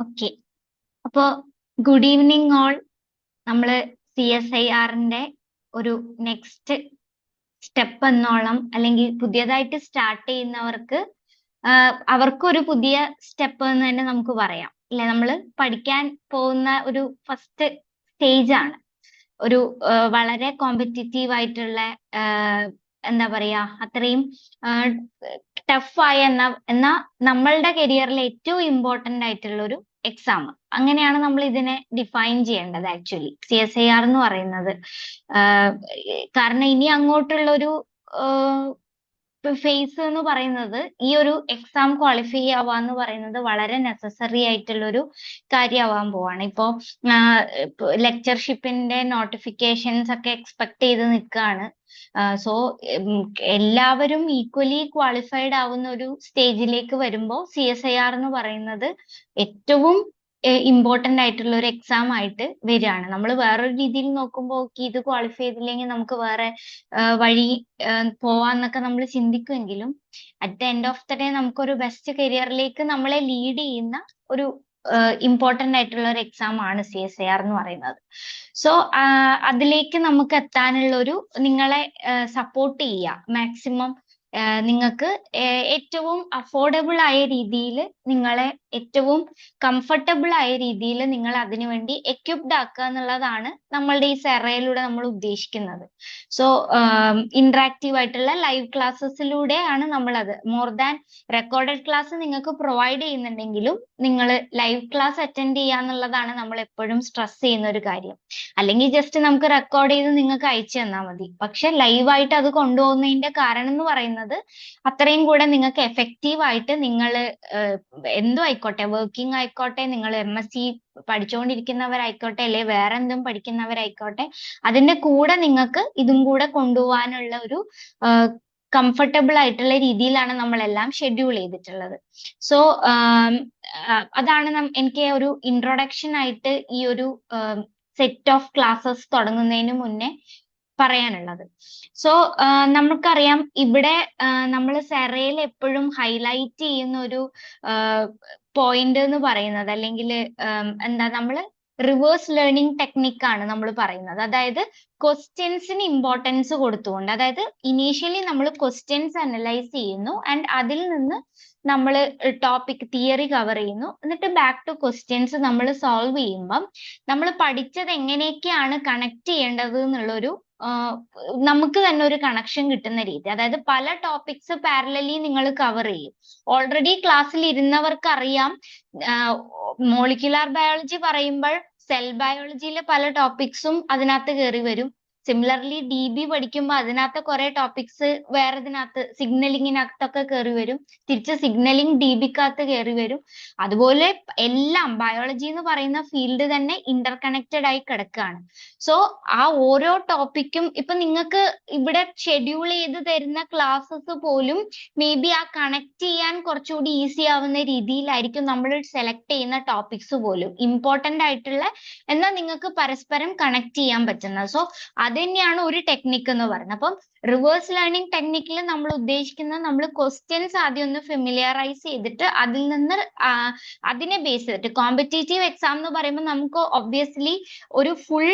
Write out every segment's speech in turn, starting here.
Okay. അപ്പോ good evening all. നമ്മള് CSIR-ന്റെ ഒരു നെക്സ്റ്റ് സ്റ്റെപ്പ് എന്നോളം അല്ലെങ്കിൽ പുതിയതായിട്ട് സ്റ്റാർട്ട് ചെയ്യുന്നവർക്ക് അവർക്കൊരു പുതിയ സ്റ്റെപ്പ് എന്ന് തന്നെ നമുക്ക് പറയാം അല്ലെ. നമ്മൾ പഠിക്കാൻ പോകുന്ന ഒരു ഫസ്റ്റ് സ്റ്റേജ് ആണ്. ഒരു വളരെ കോമ്പറ്റിറ്റീവ് ആയിട്ടുള്ള എന്താ പറയാ, അത്രയും ടഫായ എന്നാ നമ്മളുടെ കരിയറിൽ ഏറ്റവും ഇമ്പോർട്ടന്റ് ആയിട്ടുള്ള ഒരു എക്സാം. അങ്ങനെയാണ് നമ്മൾ ഇതിനെ ഡിഫൈൻ ചെയ്യേണ്ടത് ആക്ച്വലി CSIR എന്ന് പറയുന്നത്. കാരണം ഇനി അങ്ങോട്ടുള്ള ഒരു ഫേസ് എന്ന് പറയുന്നത് ഈ ഒരു എക്സാം ക്വാളിഫൈ ആവാന്ന് പറയുന്നത് വളരെ നെസസറി ആയിട്ടുള്ള ഒരു കാര്യമാവാൻ പോവാണ്. ഇപ്പോ ലെക്ചർഷിപ്പിന്റെ നോട്ടിഫിക്കേഷൻസ് ഒക്കെ എക്സ്പെക്ട് ചെയ്ത് നിൽക്കുകയാണ്. സോ എല്ലാവരും ഈക്വലി ക്വാളിഫൈഡ് ആവുന്ന ഒരു സ്റ്റേജിലേക്ക് വരുമ്പോൾ CSIR എന്ന് പറയുന്നത് ഏറ്റവും ഇമ്പോർട്ടന്റ് ആയിട്ടുള്ള ഒരു എക്സാം ആയിട്ട് വരികയാണ്. നമ്മൾ വേറൊരു രീതിയിൽ നോക്കുമ്പോൾ ഇത് ക്വാളിഫൈ ചെയ്തില്ലെങ്കിൽ നമുക്ക് വേറെ വഴി പോവാന്നൊക്കെ നമ്മൾ ചിന്തിക്കുമെങ്കിലും at the end of the day നമുക്കൊരു ബെസ്റ്റ് കരിയറിലേക്ക് നമ്മളെ ലീഡ് ചെയ്യുന്ന ഒരു ഇമ്പോർട്ടന്റ് ആയിട്ടുള്ള ഒരു എക്സാം ആണ് CSIR എന്ന് പറയുന്നത്. സോ അതിലേക്ക് നമുക്ക് എത്താനുള്ള ഒരു നിങ്ങളെ സപ്പോർട്ട് ചെയ്യുക മാക്സിമം. നിങ്ങൾക്ക് ഏറ്റവും അഫോർഡബിൾ ആയ രീതിയിൽ നിങ്ങളെ ഏറ്റവും കംഫർട്ടബിൾ ആയ രീതിയിൽ നിങ്ങൾ അതിനുവേണ്ടി എക്യുപ്ഡ് ആക്കുക എന്നുള്ളതാണ് നമ്മളുടെ ഈ സെറയിലൂടെ നമ്മൾ ഉദ്ദേശിക്കുന്നത്. സോ ഇന്ററാക്റ്റീവ് ആയിട്ടുള്ള ലൈവ് ക്ലാസ്സസിലൂടെയാണ് നമ്മളത് മോർ ദാൻ റെക്കോർഡഡ് ക്ലാസ് നിങ്ങൾക്ക് പ്രൊവൈഡ് ചെയ്യുന്നുണ്ടെങ്കിലും നിങ്ങൾ ലൈവ് ക്ലാസ് അറ്റൻഡ് ചെയ്യുക എന്നുള്ളതാണ് നമ്മൾ എപ്പോഴും സ്ട്രെസ് ചെയ്യുന്ന ഒരു കാര്യം. അല്ലെങ്കിൽ ജസ്റ്റ് നമുക്ക് റെക്കോർഡ് ചെയ്ത് നിങ്ങൾക്ക് അയച്ചു തന്നാൽ മതി. പക്ഷെ ലൈവായിട്ട് അത് കൊണ്ടുപോകുന്നതിന്റെ കാരണം എന്ന് പറയുന്നത് അത്രയും കൂടെ നിങ്ങൾക്ക് എഫക്റ്റീവ് ആയിട്ട് നിങ്ങൾ എന്തും ആയിക്കോട്ടെ, വർക്കിംഗ് ആയിക്കോട്ടെ, നിങ്ങൾ MSc പഠിച്ചുകൊണ്ടിരിക്കുന്നവരായിക്കോട്ടെ, അല്ലെ വേറെ എന്തും പഠിക്കുന്നവരായിക്കോട്ടെ, അതിന്റെ കൂടെ നിങ്ങൾക്ക് ഇതും കൂടെ കൊണ്ടുപോകാനുള്ള ഒരു കംഫർട്ടബിൾ ആയിട്ടുള്ള രീതിയിലാണ് നമ്മളെല്ലാം ഷെഡ്യൂൾ ചെയ്തിട്ടുള്ളത്. സോ അതാണ് എനിക്ക് ഒരു ഇൻട്രൊഡക്ഷൻ ആയിട്ട് ഈ ഒരു സെറ്റ് ഓഫ് ക്ലാസ്സസ് തുടങ്ങുന്നതിന് മുന്നേ പറയാനുള്ളത്. സോ നമുക്കറിയാം ഇവിടെ നമ്മൾ സെറയിൽ എപ്പോഴും ഹൈലൈറ്റ് ചെയ്യുന്ന ഒരു പോയിന്റ് എന്ന് പറയുന്നത്, അല്ലെങ്കിൽ എന്താ, നമ്മൾ റിവേഴ്സ് ലേണിംഗ് ടെക്നിക്കാണ് നമ്മൾ പറയുന്നത്. അതായത് ക്വസ്റ്റ്യൻസിന് ഇമ്പോർട്ടൻസ് കൊടുത്തുകൊണ്ട്, അതായത് ഇനീഷ്യലി നമ്മൾ ക്വസ്റ്റ്യൻസ് അനലൈസ് ചെയ്യുന്നു ആൻഡ് അതിൽ നിന്ന് നമ്മൾ ടോപ്പിക് തിയറി കവർ ചെയ്യുന്നു, എന്നിട്ട് ബാക്ക് ടു ക്വസ്റ്റ്യൻസ് നമ്മൾ സോൾവ് ചെയ്യുമ്പം നമ്മൾ പഠിച്ചത് എങ്ങനെയൊക്കെയാണ് കണക്ട് ചെയ്യേണ്ടത് എന്നുള്ളൊരു നമുക്ക് തന്നെ ഒരു കണക്ഷൻ കിട്ടുന്ന രീതി. അതായത് പല ടോപ്പിക്സ് പാരലലി നിങ്ങൾ കവർ ചെയ്യും. ഓൾറെഡി ക്ലാസ്സിൽ ഇരുന്നവർക്ക് അറിയാം, മോളിക്യുലാർ ബയോളജി പറയുമ്പോൾ സെൽ ബയോളജിയിലെ പല ടോപ്പിക്സും അതിനകത്ത് കയറി വരും. സിമിലർലി DB പഠിക്കുമ്പോൾ അതിനകത്ത് കുറെ ടോപ്പിക്സ് വേറെ ഇതിനകത്ത് സിഗ്നലിങ്ങിനകത്തൊക്കെ കയറി വരും. തിരിച്ച് സിഗ്നലിംഗ് DBക്കകത്ത് കയറി വരും. അതുപോലെ എല്ലാം ബയോളജി എന്ന് പറയുന്ന ഫീൽഡ് തന്നെ ഇന്റർ കണക്റ്റഡ് ആയി കിടക്കുകയാണ്. സോ ആ ഓരോ ടോപ്പിക്കും ഇപ്പൊ നിങ്ങൾക്ക് ഇവിടെ ഷെഡ്യൂൾ ചെയ്ത് തരുന്ന ക്ലാസ്സസ് പോലും മേ ബി ആ കണക്ട് ചെയ്യാൻ കുറച്ചുകൂടി ഈസി ആവുന്ന രീതിയിലായിരിക്കും നമ്മൾ സെലക്ട് ചെയ്യുന്ന ടോപ്പിക്സ് പോലും ഇമ്പോർട്ടന്റ് ആയിട്ടുള്ള, എന്നാൽ നിങ്ങൾക്ക് പരസ്പരം കണക്ട് ചെയ്യാൻ പറ്റുന്നത്. സോ അത് തന്നെയാണ് ഒരു ടെക്നിക്ക് എന്ന് പറയുന്നത്. അപ്പം റിവേഴ്സ് ലേണിംഗ് ടെക്നിക്കിൽ നമ്മൾ ഉദ്ദേശിക്കുന്നത്, നമ്മൾ ക്വസ്റ്റ്യൻസ് ആദ്യം ഒന്ന് ഫെമിലിയറൈസ് ചെയ്തിട്ട് അതിൽ നിന്ന് അതിനെ ബേസ് ചെയ്തിട്ട് കോമ്പറ്റേറ്റീവ് എക്സാം എന്ന് പറയുമ്പോൾ നമുക്ക് ഒബ്വിയസ്ലി ഒരു ഫുൾ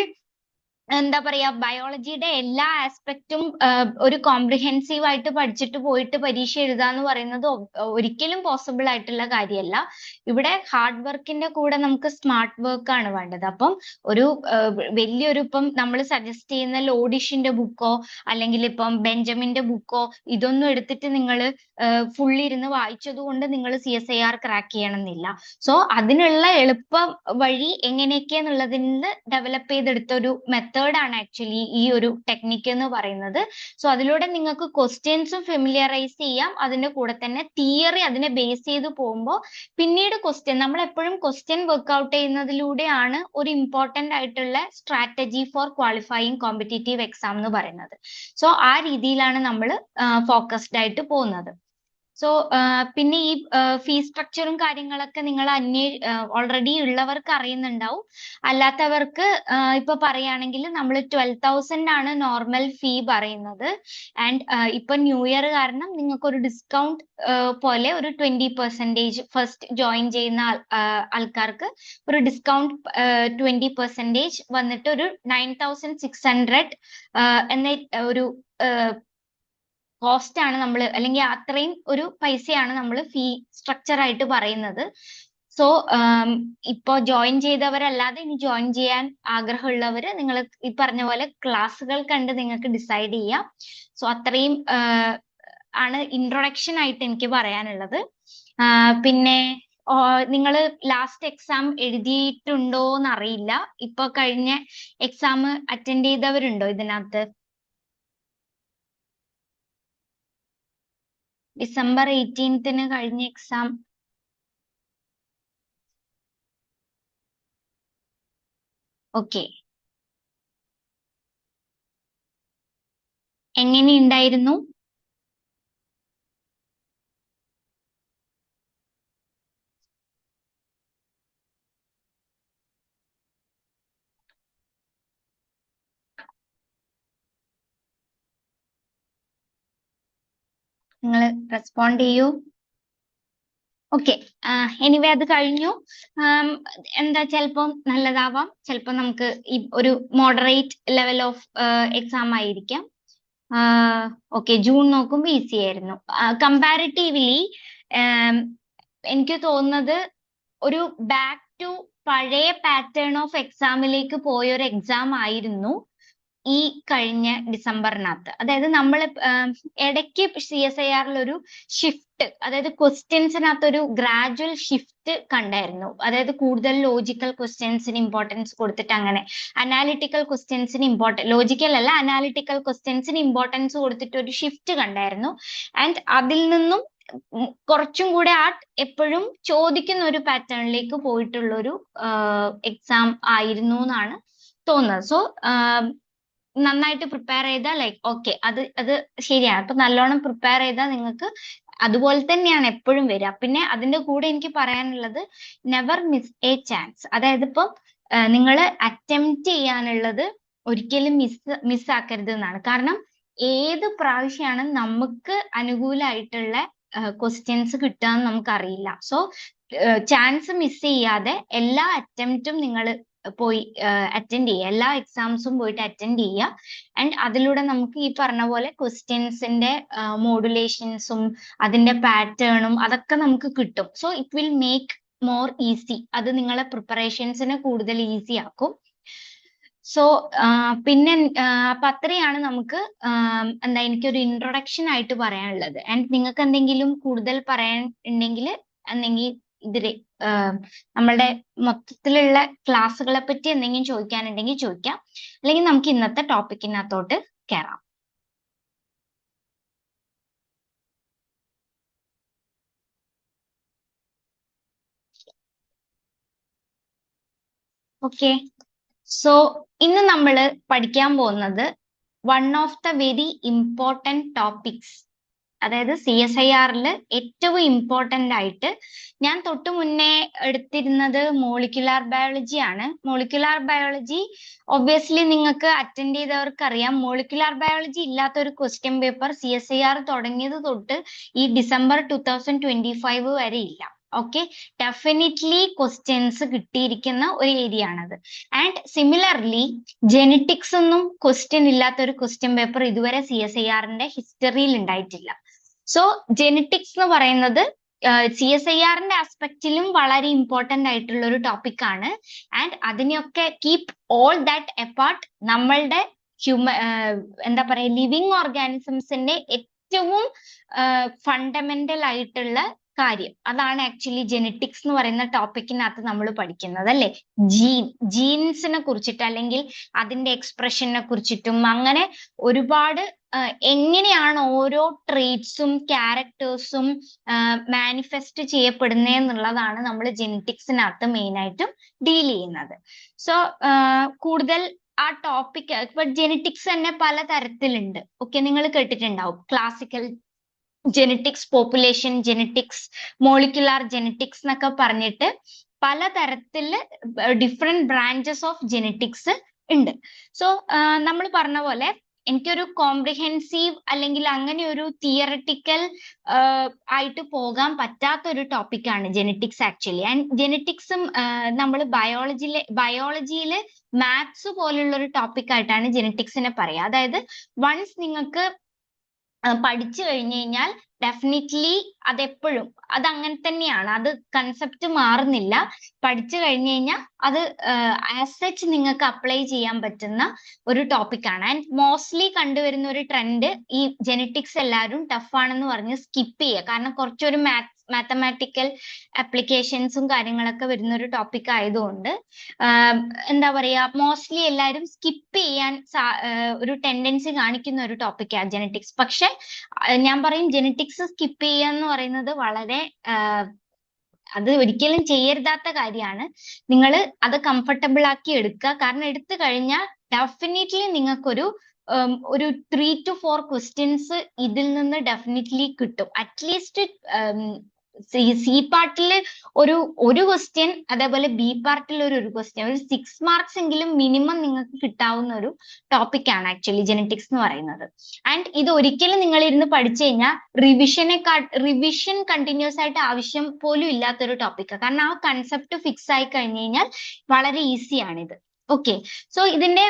എന്താ പറയാ, ബയോളജിയുടെ എല്ലാ ആസ്പെക്റ്റും ഒരു കോംപ്രിഹെൻസീവ് ആയിട്ട് പഠിച്ചിട്ട് പോയിട്ട് പരീക്ഷ എഴുതുക എന്ന് പറയുന്നത് ഒരിക്കലും പോസിബിൾ ആയിട്ടുള്ള കാര്യമല്ല. ഇവിടെ ഹാർഡ് വർക്കിന്റെ കൂടെ നമുക്ക് സ്മാർട്ട് വർക്ക് ആണ് വേണ്ടത്. അപ്പം ഒരു വലിയൊരു, ഇപ്പം നമ്മൾ സജസ്റ്റ് ചെയ്യുന്ന ലോഡിഷിന്റെ ബുക്കോ അല്ലെങ്കിൽ ഇപ്പം ബെഞ്ചമിന്റെ ബുക്കോ ഇതൊന്നും എടുത്തിട്ട് നിങ്ങൾ ഫുൾ ഇരുന്ന് വായിച്ചത് കൊണ്ട് നിങ്ങൾ CSIR ക്രാക്ക് ചെയ്യണമെന്നില്ല. സോ അതിനുള്ള എളുപ്പ വഴി എങ്ങനെയൊക്കെയാന്നുള്ളതിൽ നിന്ന് ഡെവലപ്പ് ചെയ്തെടുത്ത ഒരു മെത്തേഡാണ് ആക്ച്വലി ഈ ഒരു ടെക്നിക്ക് എന്ന് പറയുന്നത്. സോ അതിലൂടെ നിങ്ങൾക്ക് ക്വസ്റ്റ്യൻസും ഫെമിലിയറൈസ് ചെയ്യാം, അതിന്റെ കൂടെ തന്നെ തിയറി അതിനെ ബേസ് ചെയ്ത് പോകുമ്പോൾ പിന്നീട് ക്വസ്റ്റ്യൻ, നമ്മൾ എപ്പോഴും ക്വസ്റ്റ്യൻ വർക്ക്ഔട്ട് ചെയ്യുന്നതിലൂടെയാണ് ഒരു ഇമ്പോർട്ടന്റ് ആയിട്ടുള്ള strategy four qualifying competitive exam എന്ന് പറയുന്നത്. സോ ആ രീതിയിലാണ് നമ്മൾ ഫോക്കസ്ഡ് ആയിട്ട് പോകുന്നത്. സോ പിന്നെ ഈ ഫീസ് സ്ട്രക്ചറും കാര്യങ്ങളൊക്കെ നിങ്ങൾ ഓൾറെഡി ഉള്ളവർക്ക് അറിയുന്നുണ്ടാവും. അല്ലാത്തവർക്ക് ഇപ്പൊ പറയുകയാണെങ്കിൽ നമ്മൾ 12,000 ആണ് നോർമൽ ഫീ പറയുന്നത്. ആൻഡ് ഇപ്പൊ ന്യൂ ഇയർ കാരണം നിങ്ങൾക്ക് ഒരു ഡിസ്കൗണ്ട് പോലെ ഒരു 20% ഫസ്റ്റ് ജോയിൻ ചെയ്യുന്ന ആൾക്കാർക്ക് ഒരു ഡിസ്കൗണ്ട് 20% വന്നിട്ട് ഒരു 9,600 എന്ന ഒരു കോസ്റ്റ് ആണ് നമ്മൾ, അല്ലെങ്കിൽ അത്രയും ഒരു പൈസയാണ് നമ്മൾ ഫീ സ്ട്രക്ചർ ആയിട്ട് പറയുന്നത്. സോ ഇപ്പോ ജോയിൻ ചെയ്തവരല്ലാതെ ഇനി ജോയിൻ ചെയ്യാൻ ആഗ്രഹമുള്ളവര് നിങ്ങൾ ഈ പറഞ്ഞ പോലെ ക്ലാസ്സുകൾ കണ്ട് നിങ്ങൾക്ക് ഡിസൈഡ് ചെയ്യാം. സോ അത്രയും ആണ് ഇൻട്രൊഡക്ഷൻ ആയിട്ട് എനിക്ക് പറയാനുള്ളത്. പിന്നെ നിങ്ങൾ ലാസ്റ്റ് എക്സാം എഴുതിയിട്ടുണ്ടോന്ന് അറിയില്ല. ഇപ്പൊ കഴിഞ്ഞ എക്സാം അറ്റൻഡ് ചെയ്തവരുണ്ടോ ഇതിനകത്ത്? ഡിസംബർ 18 കഴിഞ്ഞ എക്സാം. ഓക്കെ, എങ്ങനെയുണ്ടായിരുന്നു? നിങ്ങൾ റെസ്പോണ്ട് ചെയ്യൂ. ഓക്കെ, എനിവേ അത് കഴിഞ്ഞു. എന്താ ചിലപ്പം നല്ലതാവാം, ചിലപ്പോൾ നമുക്ക് ഈ ഒരു മോഡറേറ്റ് ലെവൽ ഓഫ് എക്സാം ആയിരിക്കാം. ഓക്കെ, ജൂൺ നോക്കുമ്പോൾ ഈസി ആയിരുന്നു. കമ്പാരിറ്റീവ്ലി എനിക്ക് തോന്നുന്നത് ഒരു ബാക്ക് ടു പഴയ പാറ്റേൺ ഓഫ് എക്സാമിലേക്ക് പോയ ഒരു എക്സാം ആയിരുന്നു ഈ കഴിഞ്ഞ ഡിസംബറിനകത്ത്. അതായത് നമ്മൾ ഇടയ്ക്ക് CSIR ഒരു ഷിഫ്റ്റ്, അതായത് ക്വസ്റ്റ്യൻസിനകത്ത് ഒരു ഗ്രാജുവൽ ഷിഫ്റ്റ് കണ്ടായിരുന്നു. അതായത് കൂടുതൽ ലോജിക്കൽ ക്വസ്റ്റ്യൻസിന് ഇമ്പോർട്ടൻസ് കൊടുത്തിട്ട് അങ്ങനെ അനാലിറ്റിക്കൽ ക്വസ്റ്റ്യൻസിന് ലോജിക്കൽ അല്ല അനാലിറ്റിക്കൽ ക്വസ്റ്റ്യൻസിന് ഇമ്പോർട്ടൻസ് കൊടുത്തിട്ട് ഒരു ഷിഫ്റ്റ് കണ്ടായിരുന്നു. ആൻഡ് അതിൽ നിന്നും കുറച്ചും കൂടെ എപ്പോഴും ചോദിക്കുന്ന ഒരു പാറ്റേണിലേക്ക് പോയിട്ടുള്ള ഒരു എക്സാം ആയിരുന്നു എന്നാണ് തോന്നുന്നത്. സോ നന്നായിട്ട് പ്രിപ്പയർ ചെയ്താൽ ഓക്കെ, അത് ശരിയാണ്. അപ്പൊ നല്ലോണം പ്രിപ്പയർ ചെയ്താൽ നിങ്ങൾക്ക് അതുപോലെ തന്നെയാണ് എപ്പോഴും വരിക. പിന്നെ അതിന്റെ കൂടെ എനിക്ക് പറയാനുള്ളത് നെവർ മിസ് എ ചാൻസ്. അതായത് ഇപ്പം നിങ്ങൾ അറ്റംപ്റ്റ് ചെയ്യാനുള്ളത് ഒരിക്കലും മിസ്സാക്കരുത് എന്നാണ്. കാരണം ഏത് പ്രാവശ്യമാണ് നമുക്ക് അനുകൂലമായിട്ടുള്ള ക്വസ്റ്റ്യൻസ് കിട്ടുകയെന്ന് നമുക്കറിയില്ല. സോ ചാൻസ് മിസ് ചെയ്യാതെ എല്ലാ അറ്റംപ്റ്റും നിങ്ങൾ പോയി അറ്റൻഡ് ചെയ്യുക, എല്ലാ എക്സാംസും പോയിട്ട് അറ്റൻഡ് ചെയ്യുക. ആൻഡ് അതിലൂടെ നമുക്ക് ഈ പറഞ്ഞ പോലെ ക്വസ്റ്റ്യൻസിന്റെ മോഡുലേഷൻസും അതിന്റെ പാറ്റേണും അതൊക്കെ നമുക്ക് കിട്ടും. So it will make more easy. അത് നിങ്ങളെ പ്രിപ്പറേഷൻസിനെ കൂടുതൽ ഈസി ആക്കും. സോ പിന്നെ അപ്പൊ അത്രയാണ് നമുക്ക് എന്താ എനിക്കൊരു ഇൻട്രൊഡക്ഷൻ ആയിട്ട് പറയാനുള്ളത്. ആൻഡ് നിങ്ങൾക്ക് എന്തെങ്കിലും കൂടുതൽ പറയാൻ ഉണ്ടെങ്കിൽ എന്തെങ്കിൽ ഇതില് നമ്മളുടെ മൊത്തത്തിലുള്ള ക്ലാസ്സുകളെ പറ്റി എന്തെങ്കിലും ചോദിക്കാനുണ്ടെങ്കിൽ ചോദിക്കാം, അല്ലെങ്കിൽ നമുക്ക് ഇന്നത്തെ ടോപ്പിക്കിനകത്തോട്ട് കയറാം. ഓക്കെ, സോ ഇന്ന് നമ്മൾ പഠിക്കാൻ പോകുന്നത് one of the very important topics, അതായത് CSIR-ൽ ഏറ്റവും ഇമ്പോർട്ടൻ്റ് ആയിട്ട് ഞാൻ തൊട്ട് മുന്നേ എടുത്തിരുന്നത് മോളിക്യുലാർ ബയോളജി ആണ്. മോളിക്യുലാർ ബയോളജി ഒബ്വിയസ്ലി നിങ്ങൾക്ക് അറ്റൻഡ് ചെയ്തവർക്ക് അറിയാം. മോളിക്യുലാർ ബയോളജി ഇല്ലാത്ത ഒരു ക്വസ്റ്റ്യൻ പേപ്പർ CSIR തുടങ്ങിയത് തൊട്ട് ഈ ഡിസംബർ 2025 വരെ ഇല്ല. ഓക്കെ, ഡെഫിനറ്റ്ലി ക്വസ്റ്റ്യൻസ് കിട്ടിയിരിക്കുന്ന ഒരു ഏരിയ ആണത്. ആൻഡ് സിമിലർലി ജെനറ്റിക്സ് ഒന്നും ക്വസ്റ്റ്യൻ ഇല്ലാത്ത ഒരു ക്വസ്റ്റ്യൻ പേപ്പർ ഇതുവരെ CSIR-ന്റെ ഹിസ്റ്ററിയിൽ ഉണ്ടായിട്ടില്ല. സോ ജെനറ്റിക്സ് എന്ന് പറയുന്നത് CSIR-ന്റെ ആസ്പെക്റ്റിലും വളരെ ഇമ്പോർട്ടൻ്റ് ആയിട്ടുള്ള ഒരു ടോപ്പിക് ആണ്. ആൻഡ് അതിനെയൊക്കെ കീപ് ഓൾ ദാറ്റ് എപ്പാർട്ട് നമ്മളുടെ എന്താ പറയുക ലിവിങ് ഓർഗാനിസംസിന്റെ ഏറ്റവും ഫണ്ടമെന്റൽ ആയിട്ടുള്ള കാര്യം അതാണ് ആക്ച്വലി ജെനറ്റിക്സ് എന്ന് പറയുന്ന ടോപ്പിക്കിനകത്ത് നമ്മൾ പഠിക്കുന്നത്, അല്ലെ? ജീൻസിനെ കുറിച്ചിട്ട് അല്ലെങ്കിൽ അതിന്റെ എക്സ്പ്രഷനെ കുറിച്ചിട്ടും അങ്ങനെ ഒരുപാട് എങ്ങനെയാണ് ഓരോ ട്രേറ്റ്സും ക്യാരക്ടേഴ്സും മാനിഫെസ്റ്റ് ചെയ്യപ്പെടുന്നതെന്നുള്ളതാണ് നമ്മൾ ജെനറ്റിക്സിനകത്ത് മെയിൻ ആയിട്ടും ഡീൽ ചെയ്യുന്നത്. സോ കൂടുതൽ ആ ടോപ്പിക് ഇപ്പൊ ജെനറ്റിക്സ് തന്നെ പല തരത്തിലുണ്ട്. ഓക്കെ, നിങ്ങൾ കേട്ടിട്ടുണ്ടാവും. Classical genetics, population genetics, molecular genetics എന്നൊക്കെ പറഞ്ഞിട്ട് പലതരത്തില് ഡിഫറെന്റ് ബ്രാഞ്ചസ് ഓഫ് ജെനറ്റിക്സ് ഉണ്ട്. സോ നമ്മൾ പറഞ്ഞ പോലെ എനിക്കൊരു കോംപ്രിഹെൻസീവ് അല്ലെങ്കിൽ അങ്ങനെ ഒരു തിയറട്ടിക്കൽ ആയിട്ട് പോകാൻ പറ്റാത്ത ഒരു ടോപ്പിക്കാണ് ജെനറ്റിക്സ് ആക്ച്വലി. ആൻഡ് ജെനറ്റിക്സും നമ്മൾ ബയോളജിയില് മാത്സ് പോലുള്ള ഒരു ടോപ്പിക് ആയിട്ടാണ് ജെനറ്റിക്സിനെ പറയുക. അതായത് വൺസ് നിങ്ങൾക്ക് പഠിച്ചു കഴിഞ്ഞു കഴിഞ്ഞാൽ ഡെഫിനറ്റ്ലി അതെപ്പോഴും അത് അങ്ങനെ തന്നെയാണ്, അത് കൺസെപ്റ്റ് മാറുന്നില്ല. പഠിച്ചു കഴിഞ്ഞു കഴിഞ്ഞാൽ അത് ആസ് സച്ച് നിങ്ങൾക്ക് അപ്ലൈ ചെയ്യാൻ പറ്റുന്ന ഒരു ടോപ്പിക്കാണ്. ആൻഡ് മോസ്റ്റ്ലി കണ്ടുവരുന്ന ഒരു ട്രെൻഡ് ഈ ജെനറ്റിക്സ് എല്ലാവരും ടഫ് ആണെന്ന് പറഞ്ഞ് സ്കിപ്പ് ചെയ്യുക. കാരണം കുറച്ചൊരു മാത്തമാറ്റിക്കൽ ആപ്ലിക്കേഷൻസും കാര്യങ്ങളൊക്കെ വരുന്ന ഒരു ടോപ്പിക് ആയതുകൊണ്ട് എന്താ പറയാ, മോസ്റ്റ്ലി എല്ലാവരും സ്കിപ്പ് ചെയ്യാൻ ഒരു ടെൻഡൻസി കാണിക്കുന്ന ഒരു ടോപ്പിക്കാണ് ജെനറ്റിക്സ്. പക്ഷെ ഞാൻ പറയും ജെനറ്റിക്സ് സ്കിപ്പ് ചെയ്യുക എന്ന് പറയുന്നത് വളരെ അത് ഒരിക്കലും ചെയ്യരുതാത്ത കാര്യമാണ്. നിങ്ങൾ അത് കംഫർട്ടബിൾ ആക്കി എടുക്കുക. കാരണം എടുത്തു കഴിഞ്ഞാൽ ഡെഫിനറ്റ്ലി നിങ്ങൾക്കൊരു 3 to 4 ക്വസ്റ്റ്യൻസ് ഇതിൽ നിന്ന് ഡെഫിനറ്റ്ലി കിട്ടും. അറ്റ്ലീസ്റ്റ് സി പാർട്ടില് ഒരു ക്വസ്റ്റ്യൻ, അതേപോലെ ബി പാർട്ടിൽ ഒരു ക്വസ്റ്റ്യൻ, ഒരു 6 മാർക്സ് എങ്കിലും മിനിമം നിങ്ങൾക്ക് കിട്ടാവുന്ന ഒരു ടോപ്പിക്കാണ് ആക്ച്വലി ജെനറ്റിക്സ് എന്ന് പറയുന്നത്. ആൻഡ് ഇത് ഒരിക്കലും നിങ്ങൾ ഇരുന്ന് പഠിച്ചു കഴിഞ്ഞാൽ റിവിഷൻ കണ്ടിന്യൂസ് ആയിട്ട് ആവശ്യം പോലും ഇല്ലാത്തൊരു ടോപ്പിക്കാണ്. കാരണം ആ കൺസെപ്റ്റ് ഫിക്സ് ആയി കഴിഞ്ഞു കഴിഞ്ഞാൽ വളരെ ഈസിയാണിത്. ഓക്കെ, സോ ഇതിന്റെ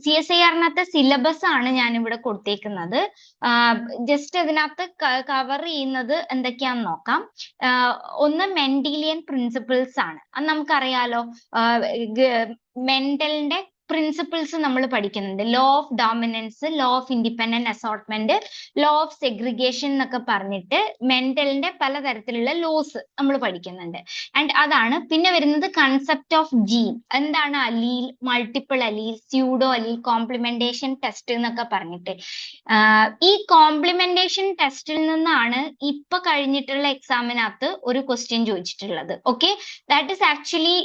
CSIR-നകത്തെ സിലബസ് ആണ് ഞാൻ ഇവിടെ കൊടുത്തേക്കുന്നത്. ജസ്റ്റ് ഇതിനകത്ത് കവർ ചെയ്യുന്നത് എന്തൊക്കെയാന്ന് നോക്കാം. ഒന്ന് മെൻഡീലിയൻ പ്രിൻസിപ്പിൾസ് ആണ്. അത് നമുക്കറിയാലോ, മെൻഡലിന്റെ പ്രിൻസിപ്പിൾസ് നമ്മൾ പഠിക്കുന്നുണ്ട്. Law of dominance, law of independent assortment, law of segregation എന്നൊക്കെ പറഞ്ഞിട്ട് മെൻഡലിന്റെ പലതരത്തിലുള്ള ലോസ് നമ്മൾ പഠിക്കുന്നുണ്ട്. ആൻഡ് അതാണ് പിന്നെ വരുന്നത് കൺസെപ്റ്റ് ഓഫ് ജീൻ. എന്താണ് allele, multiple allele, pseudo allele, complementation test എന്നൊക്കെ പറഞ്ഞിട്ട്. ഈ കോംപ്ലിമെന്റേഷൻ ടെസ്റ്റിൽ നിന്നാണ് ഇപ്പൊ കഴിഞ്ഞിട്ടുള്ള എക്സാമിനകത്ത് ഒരു ക്വസ്റ്റ്യൻ ചോദിച്ചിട്ടുള്ളത്. Okay, that is actually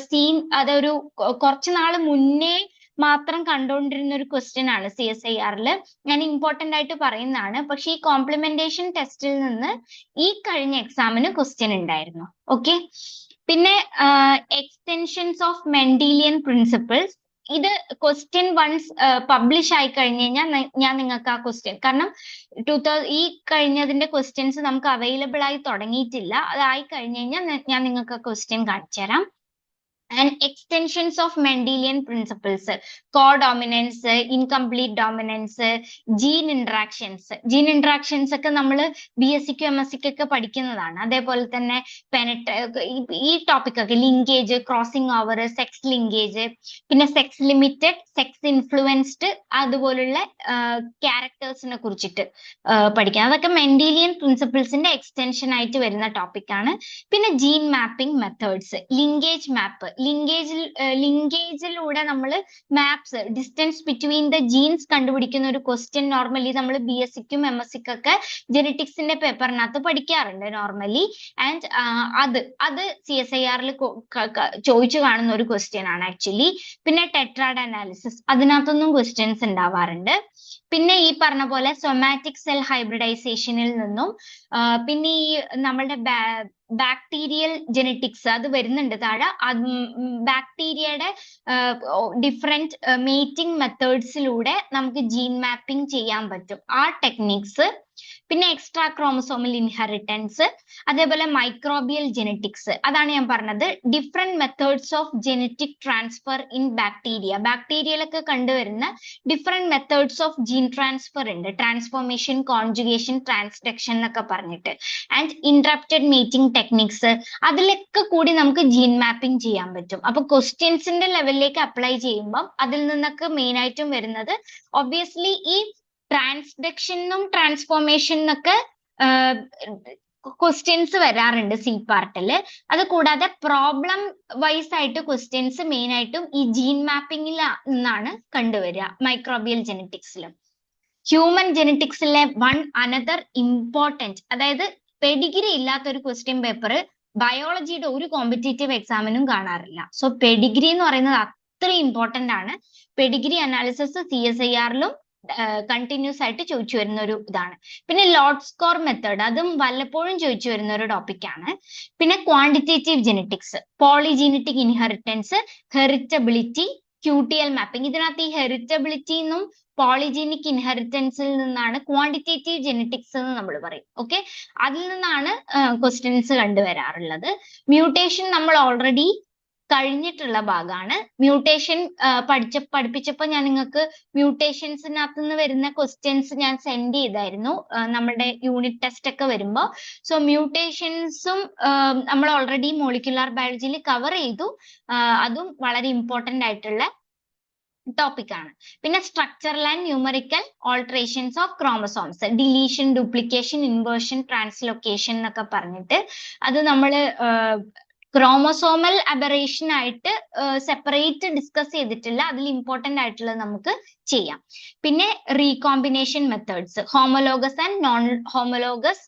seen, അതൊരു കുറച്ചു നാൾ മുന്നേ മാത്രം കണ്ടുകൊണ്ടിരുന്ന ഒരു ക്വസ്റ്റ്യൻ ആണ് CSIR-ല്. ഞാൻ ഇമ്പോർട്ടന്റ് ആയിട്ട് പറയുന്നതാണ്. പക്ഷെ ഈ കോംപ്ലിമെന്റേഷൻ ടെസ്റ്റിൽ നിന്ന് ഈ കഴിഞ്ഞ എക്സാമിന് ക്വസ്റ്റ്യൻ ഉണ്ടായിരുന്നു. ഓക്കെ, പിന്നെ എക്സ്റ്റെൻഷൻസ് ഓഫ് മെൻഡീലിയൻ പ്രിൻസിപ്പിൾസ്. ഇത് ക്വസ്റ്റ്യൻ വൺസ് പബ്ലിഷ് ആയി കഴിഞ്ഞു കഴിഞ്ഞാൽ ഞാൻ നിങ്ങൾക്ക് ആ ക്വസ്റ്റ്യൻ, കാരണം ഈ കഴിഞ്ഞതിന്റെ ക്വസ്റ്റ്യൻസ് നമുക്ക് അവൈലബിൾ ആയി തുടങ്ങിയിട്ടില്ല. അതായി കഴിഞ്ഞു കഴിഞ്ഞാൽ ഞാൻ നിങ്ങൾക്ക് ആ ക്വസ്റ്റ്യൻ കാണിച്ചു തരാം. And extensions of Mendelian principles, co-dominance, incomplete dominance, gene interactions ഒക്കെ നമ്മൾ BSc-ക്കും MSc-ക്കും ഒക്കെ പഠിക്കുന്നതാണ്. അതേപോലെ തന്നെ ഈ ടോപ്പിക് ഒക്കെ linkage, crossing over, sex linkage, പിന്നെ സെക്സ് ലിമിറ്റഡ്, സെക്സ് ഇൻഫ്ലുവൻസ്ഡ്, അതുപോലുള്ള ക്യാരക്ടേഴ്സിനെ കുറിച്ചിട്ട് പഠിക്കാം. അതൊക്കെ മെൻഡീലിയൻ പ്രിൻസിപ്പിൾസിന്റെ എക്സ്റ്റൻഷൻ ആയിട്ട് വരുന്ന ടോപ്പിക്കാണ്. പിന്നെ ജീൻ മാപ്പിംഗ് മെത്തേഡ്സ്, ലിങ്കേജ് മാപ്പ്, ലിങ്കേജിലൂടെ നമ്മൾ maps, distance between the jeans കണ്ടുപിടിക്കുന്ന ഒരു ക്വസ്റ്റ്യൻ നോർമലി നമ്മൾ BSc-ക്കും MSc-ക്കും ഒക്കെ ജെനറ്റിക്സിന്റെ പേപ്പറിനകത്ത് പഠിക്കാറുണ്ട് നോർമലി. ആൻഡ് അത് CSIR-ൽ ചോദിച്ചു കാണുന്ന ഒരു ക്വസ്റ്റ്യൻ ആണ് ആക്ച്വലി. പിന്നെ ടെട്രാഡ് അനാലിസിസ്, അതിനകത്തൊന്നും ക്വസ്റ്റ്യൻസ് ഉണ്ടാവാറുണ്ട്. പിന്നെ ഈ പറഞ്ഞ പോലെ സൊമാറ്റിക് സെൽ ഹൈബ്രിഡൈസേഷനിൽ നിന്നും പിന്നെ ഈ നമ്മളുടെ ബാക്ടീരിയൽ ജെനറ്റിക്സ് അത് വരുന്നുണ്ട് താഴെ. ബാക്ടീരിയയുടെ ഡിഫറെന്റ് മീറ്റിംഗ് മെത്തേഡ്സിലൂടെ നമുക്ക് ജീൻ മാപ്പിംഗ് ചെയ്യാൻ പറ്റും. ആ ടെക്നിക്സ്. പിന്നെ എക്സ്ട്രാ ക്രോമസോമൽ ഇൻഹെറിറ്റൻസ്, അതേപോലെ മൈക്രോബിയൽ ജെനറ്റിക്സ്. അതാണ് ഞാൻ പറഞ്ഞത്, different methods of genetic transfer in bacteria. ബാക്ടീരിയയിലൊക്കെ കണ്ടുവരുന്ന different methods of gene transfer ഉണ്ട്. ട്രാൻസ്ഫോർമേഷൻ, കോൺജുഗേഷൻ, ട്രാൻസ്ഡക്ഷൻ എന്നൊക്കെ പറഞ്ഞിട്ട്. ആൻഡ് ഇൻട്രപ്റ്റഡ് മീറ്റിംഗ് ടെക്നിക്സ്, അതിലൊക്കെ കൂടി നമുക്ക് ജീൻ മാപ്പിംഗ് ചെയ്യാൻ പറ്റും. അപ്പൊ ക്വസ്റ്റ്യൻസിന്റെ ലെവലിലേക്ക് അപ്ലൈ ചെയ്യുമ്പോൾ അതിൽ നിന്നൊക്കെ മെയിൻ ആയിട്ടും വരുന്നത് ഒബ്വിയസ്ലി ഈ ട്രാൻസ്ഡക്ഷനും ട്രാൻസ്ഫോർമേഷനൊക്കെ ക്വസ്റ്റ്യൻസ് വരാറുണ്ട് സി പാർട്ടില്. അത് കൂടാതെ പ്രോബ്ലം വൈസ് ആയിട്ട് ക്വസ്റ്റ്യൻസ് മെയിൻ ആയിട്ടും ഈ ജീൻ മാപ്പിംഗിൽ നിന്നാണ് കണ്ടുവരിക മൈക്രോബിയൽ ജെനറ്റിക്സിലും. ഹ്യൂമൻ ജെനറ്റിക്സിലെ അനദർ ഇമ്പോർട്ടൻറ്റ്, അതായത് പെഡിഗ്രി ഇല്ലാത്തൊരു ക്വസ്റ്റ്യൻ പേപ്പർ ബയോളജിയുടെ ഒരു കോമ്പറ്റേറ്റീവ് എക്സാമിനും കാണാറില്ല. സോ പെഡിഗ്രി എന്ന് പറയുന്നത് അത്ര ഇമ്പോർട്ടന്റ് ആണ്. പെഡിഗ്രി അനാലിസിസ് CSIR-ലും കണ്ടിന്യൂസ് ആയിട്ട് ചോദിച്ചു വരുന്ന ഒരു ഇതാണ്. പിന്നെ ലോട്ട് സ്കോർ മെത്തേഡ്, അതും വല്ലപ്പോഴും ചോദിച്ചു വരുന്ന ഒരു ടോപ്പിക്കാണ്. പിന്നെ quantitative genetics, polygenetic inheritance, heritability, QTL mapping. ഇതിനകത്ത് ഈ ഹെറിറ്റബിലിറ്റി എന്നും പോളിജീനിക് ഇൻഹെറിറ്റൻസിൽ നിന്നാണ് ക്വാണ്ടിറ്റേറ്റീവ് ജെനറ്റിക്സ് എന്ന് നമ്മൾ പറയും. ഓക്കെ, അതിൽ നിന്നാണ് ക്വസ്റ്റ്യൻസ് കണ്ടുവരാറുള്ളത്. മ്യൂട്ടേഷൻ നമ്മൾ ഓൾറെഡി കഴിഞ്ഞിട്ടുള്ള ഭാഗമാണ്. മ്യൂട്ടേഷൻ പഠിപ്പിച്ചപ്പോൾ ഞാൻ നിങ്ങൾക്ക് മ്യൂട്ടേഷൻസിനകത്ത് നിന്ന് വരുന്ന ക്വസ്റ്റ്യൻസ് ഞാൻ സെൻഡ് ചെയ്തായിരുന്നു നമ്മുടെ യൂണിറ്റ് ടെസ്റ്റ് ഒക്കെ വരുമ്പോൾ. സോ മ്യൂട്ടേഷൻസും നമ്മൾ ഓൾറെഡി മോളിക്യുലാർ ബയോളജിയിൽ കവർ ചെയ്തു. അതും വളരെ ഇമ്പോർട്ടന്റ് ആയിട്ടുള്ള ടോപ്പിക്കാണ്. പിന്നെ structural and numerical alterations of chromosomes, deletion, duplication, inversion, translocation എന്നൊക്കെ പറഞ്ഞിട്ട് അത് നമ്മൾ ക്രോമസോമൽ അബറേഷൻ ആയിട്ട് സെപ്പറേറ്റ് ഡിസ്കസ് ചെയ്തിട്ടില്ല. അതിൽ ഇമ്പോർട്ടന്റ് ആയിട്ടുള്ളത് നമുക്ക് ചെയ്യാം. പിന്നെ recombination methods, homologous and non homologous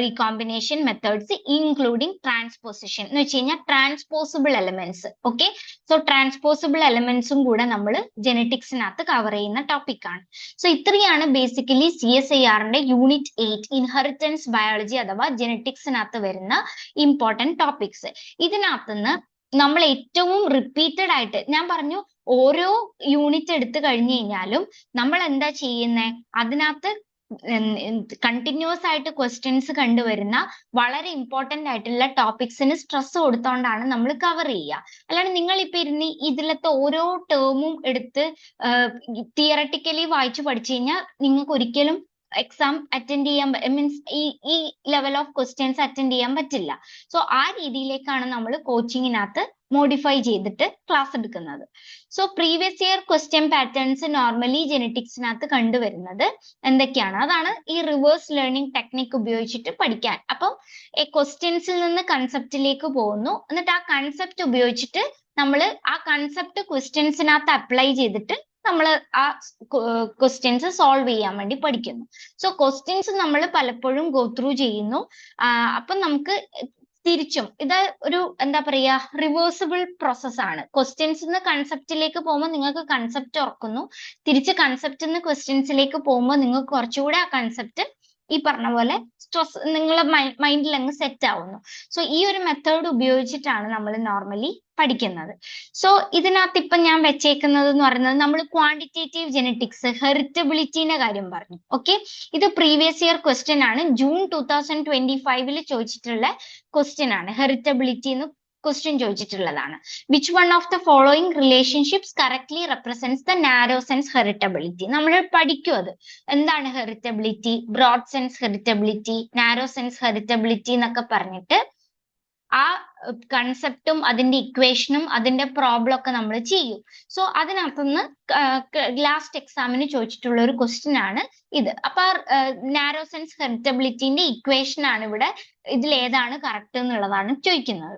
recombination methods including transposition എന്ന് വെച്ച് കഴിഞ്ഞാൽ transposable elements. Okay, so transposable എലമെന്റ്സും കൂടെ നമ്മൾ ജെനറ്റിക്സിനകത്ത് കവർ ചെയ്യുന്ന ടോപ്പിക്കാണ്. സോ ഇത്രയാണ് ബേസിക്കലി CSIR-ന്റെ യൂണിറ്റ് 8 ഇൻഹെറിറ്റൻസ് ബയോളജി അഥവാ ജെനറ്റിക്സിനകത്ത് വരുന്ന ഇമ്പോർട്ടന്റ് ടോപ്പിക്സ്. ഇതിനകത്തുനിന്ന് നമ്മൾ ഏറ്റവും റിപ്പീറ്റഡ് ആയിട്ട് ഞാൻ പറഞ്ഞു, ഓരോ യൂണിറ്റ് എടുത്തു കഴിഞ്ഞു കഴിഞ്ഞാലും നമ്മൾ എന്താ ചെയ്യുന്നത്, അതിനകത്ത് കണ്ടിന്യൂസ് ആയിട്ട് ക്വസ്റ്റ്യൻസ് കണ്ടുവരുന്ന വളരെ ഇമ്പോർട്ടന്റ് ആയിട്ടുള്ള ടോപ്പിക്സിന് സ്ട്രെസ് കൊടുത്തോണ്ടാണ് നമ്മൾ കവർ ചെയ്യുക. അല്ലാണ്ട് നിങ്ങൾ ഇപ്പൊ ഇരുന്ന് ഇതിലത്തെ ഓരോ ടേമും എടുത്ത് തിയറട്ടിക്കലി വായിച്ചു പഠിച്ചു കഴിഞ്ഞാൽ നിങ്ങൾക്ക് ഒരിക്കലും എക്സാം അറ്റൻഡ് ചെയ്യാൻ മീൻസ് ഈ ലെവൽ ഓഫ് ക്വസ്റ്റ്യൻസ് അറ്റൻഡ് ചെയ്യാൻ പറ്റില്ല. സോ ആ രീതിയിലേക്കാണ് നമ്മൾ കോച്ചിങ്ങിനകത്ത് മോഡിഫൈ ചെയ്തിട്ട് ക്ലാസ് എടുക്കുന്നത്. So previous year question patterns normally ജെനറ്റിക്സിനകത്ത് കണ്ടുവരുന്നത് എന്തൊക്കെയാണ്, അതാണ് ഈ റിവേഴ്സ് ലേണിംഗ് ടെക്നിക് ഉപയോഗിച്ചിട്ട് പഠിക്കാൻ. അപ്പം ക്വസ്റ്റ്യൻസിൽ നിന്ന് കൺസെപ്റ്റിലേക്ക് പോകുന്നു, എന്നിട്ട് ആ കൺസെപ്റ്റ് ഉപയോഗിച്ചിട്ട് നമ്മൾ ആ കൺസെപ്റ്റ് ക്വസ്റ്റ്യൻസിനകത്ത് അപ്ലൈ ചെയ്തിട്ട് നമ്മൾ ആ ക്വസ്റ്റ്യൻസ് സോൾവ് ചെയ്യാൻ വേണ്ടി പഠിക്കുന്നു. സോ ക്വസ്റ്റ്യൻസ് നമ്മൾ പലപ്പോഴും ഗോ ത്രൂ ചെയ്യുന്നു. അപ്പം നമുക്ക് തിരിച്ചും ഇത് ഒരു എന്താ പറയാ റിവേഴ്സിബിൾ പ്രോസസ് ആണ്. ക്വസ്റ്റ്യൻസ് കൺസെപ്റ്റിലേക്ക് പോകുമ്പോൾ നിങ്ങൾക്ക് കൺസെപ്റ്റ് ഓർക്കുന്നു, തിരിച്ച് കൺസെപ്റ്റിൽ നിന്ന് ക്വസ്റ്റ്യൻസിലേക്ക് പോകുമ്പോൾ നിങ്ങൾക്ക് കുറച്ചുകൂടെ ആ കൺസെപ്റ്റ് ഈ പറഞ്ഞ പോലെ സ്ട്രെസ് നിങ്ങളെ മൈൻഡിൽ അങ്ങ് സെറ്റ് ആവുന്നു. സോ ഈ ഒരു മെത്തേഡ് ഉപയോഗിച്ചിട്ടാണ് നമ്മൾ നോർമലി പഠിക്കുന്നത്. സോ ഇതിനകത്ത് ഇപ്പൊ ഞാൻ വെച്ചേക്കുന്നത് എന്ന് പറയുന്നത് നമ്മൾ ക്വാണ്ടിറ്റേറ്റീവ് ജെനറ്റിക്സ് ഹെറിറ്റബിലിറ്റിന്റെ കാര്യം പറഞ്ഞു. ഓക്കെ, ഇത് പ്രീവിയസ് ഇയർ ക്വസ്റ്റ്യൻ ആണ്, ജൂൺ 2025 ചോദിച്ചിട്ടുള്ള ക്വസ്റ്റ്യൻ ആണ്. ഹെറിറ്റബിലിറ്റി എന്ന് ക്വസ്റ്റ്യൻ ചോദിച്ചിട്ടുള്ളതാണ്. Which one of the following relationships correctly represents the narrow sense heritability. നമ്മൾ പഠിക്കും അത് എന്താണ് heritability, broad sense heritability, narrow sense heritability എന്നൊക്കെ പറഞ്ഞിട്ട് ആ കൺസെപ്റ്റും അതിന്റെ ഇക്വേഷനും അതിന്റെ പ്രോബ്ലം ഒക്കെ നമ്മൾ ചെയ്യും. സോ അതിനകത്തുനിന്ന് ലാസ്റ്റ് എക്സാമിന് ചോദിച്ചിട്ടുള്ള ഒരു ക്വസ്റ്റ്യൻ ആണ് ഇത്. അപ്പൊ നാരോ സെൻസ് ഹെറിറ്റബിലിറ്റിന്റെ ഇക്വേഷൻ ആണ് ഇവിടെ, ഇതിൽ ഏതാണ് കറക്റ്റ് എന്നുള്ളതാണ് ചോദിക്കുന്നത്.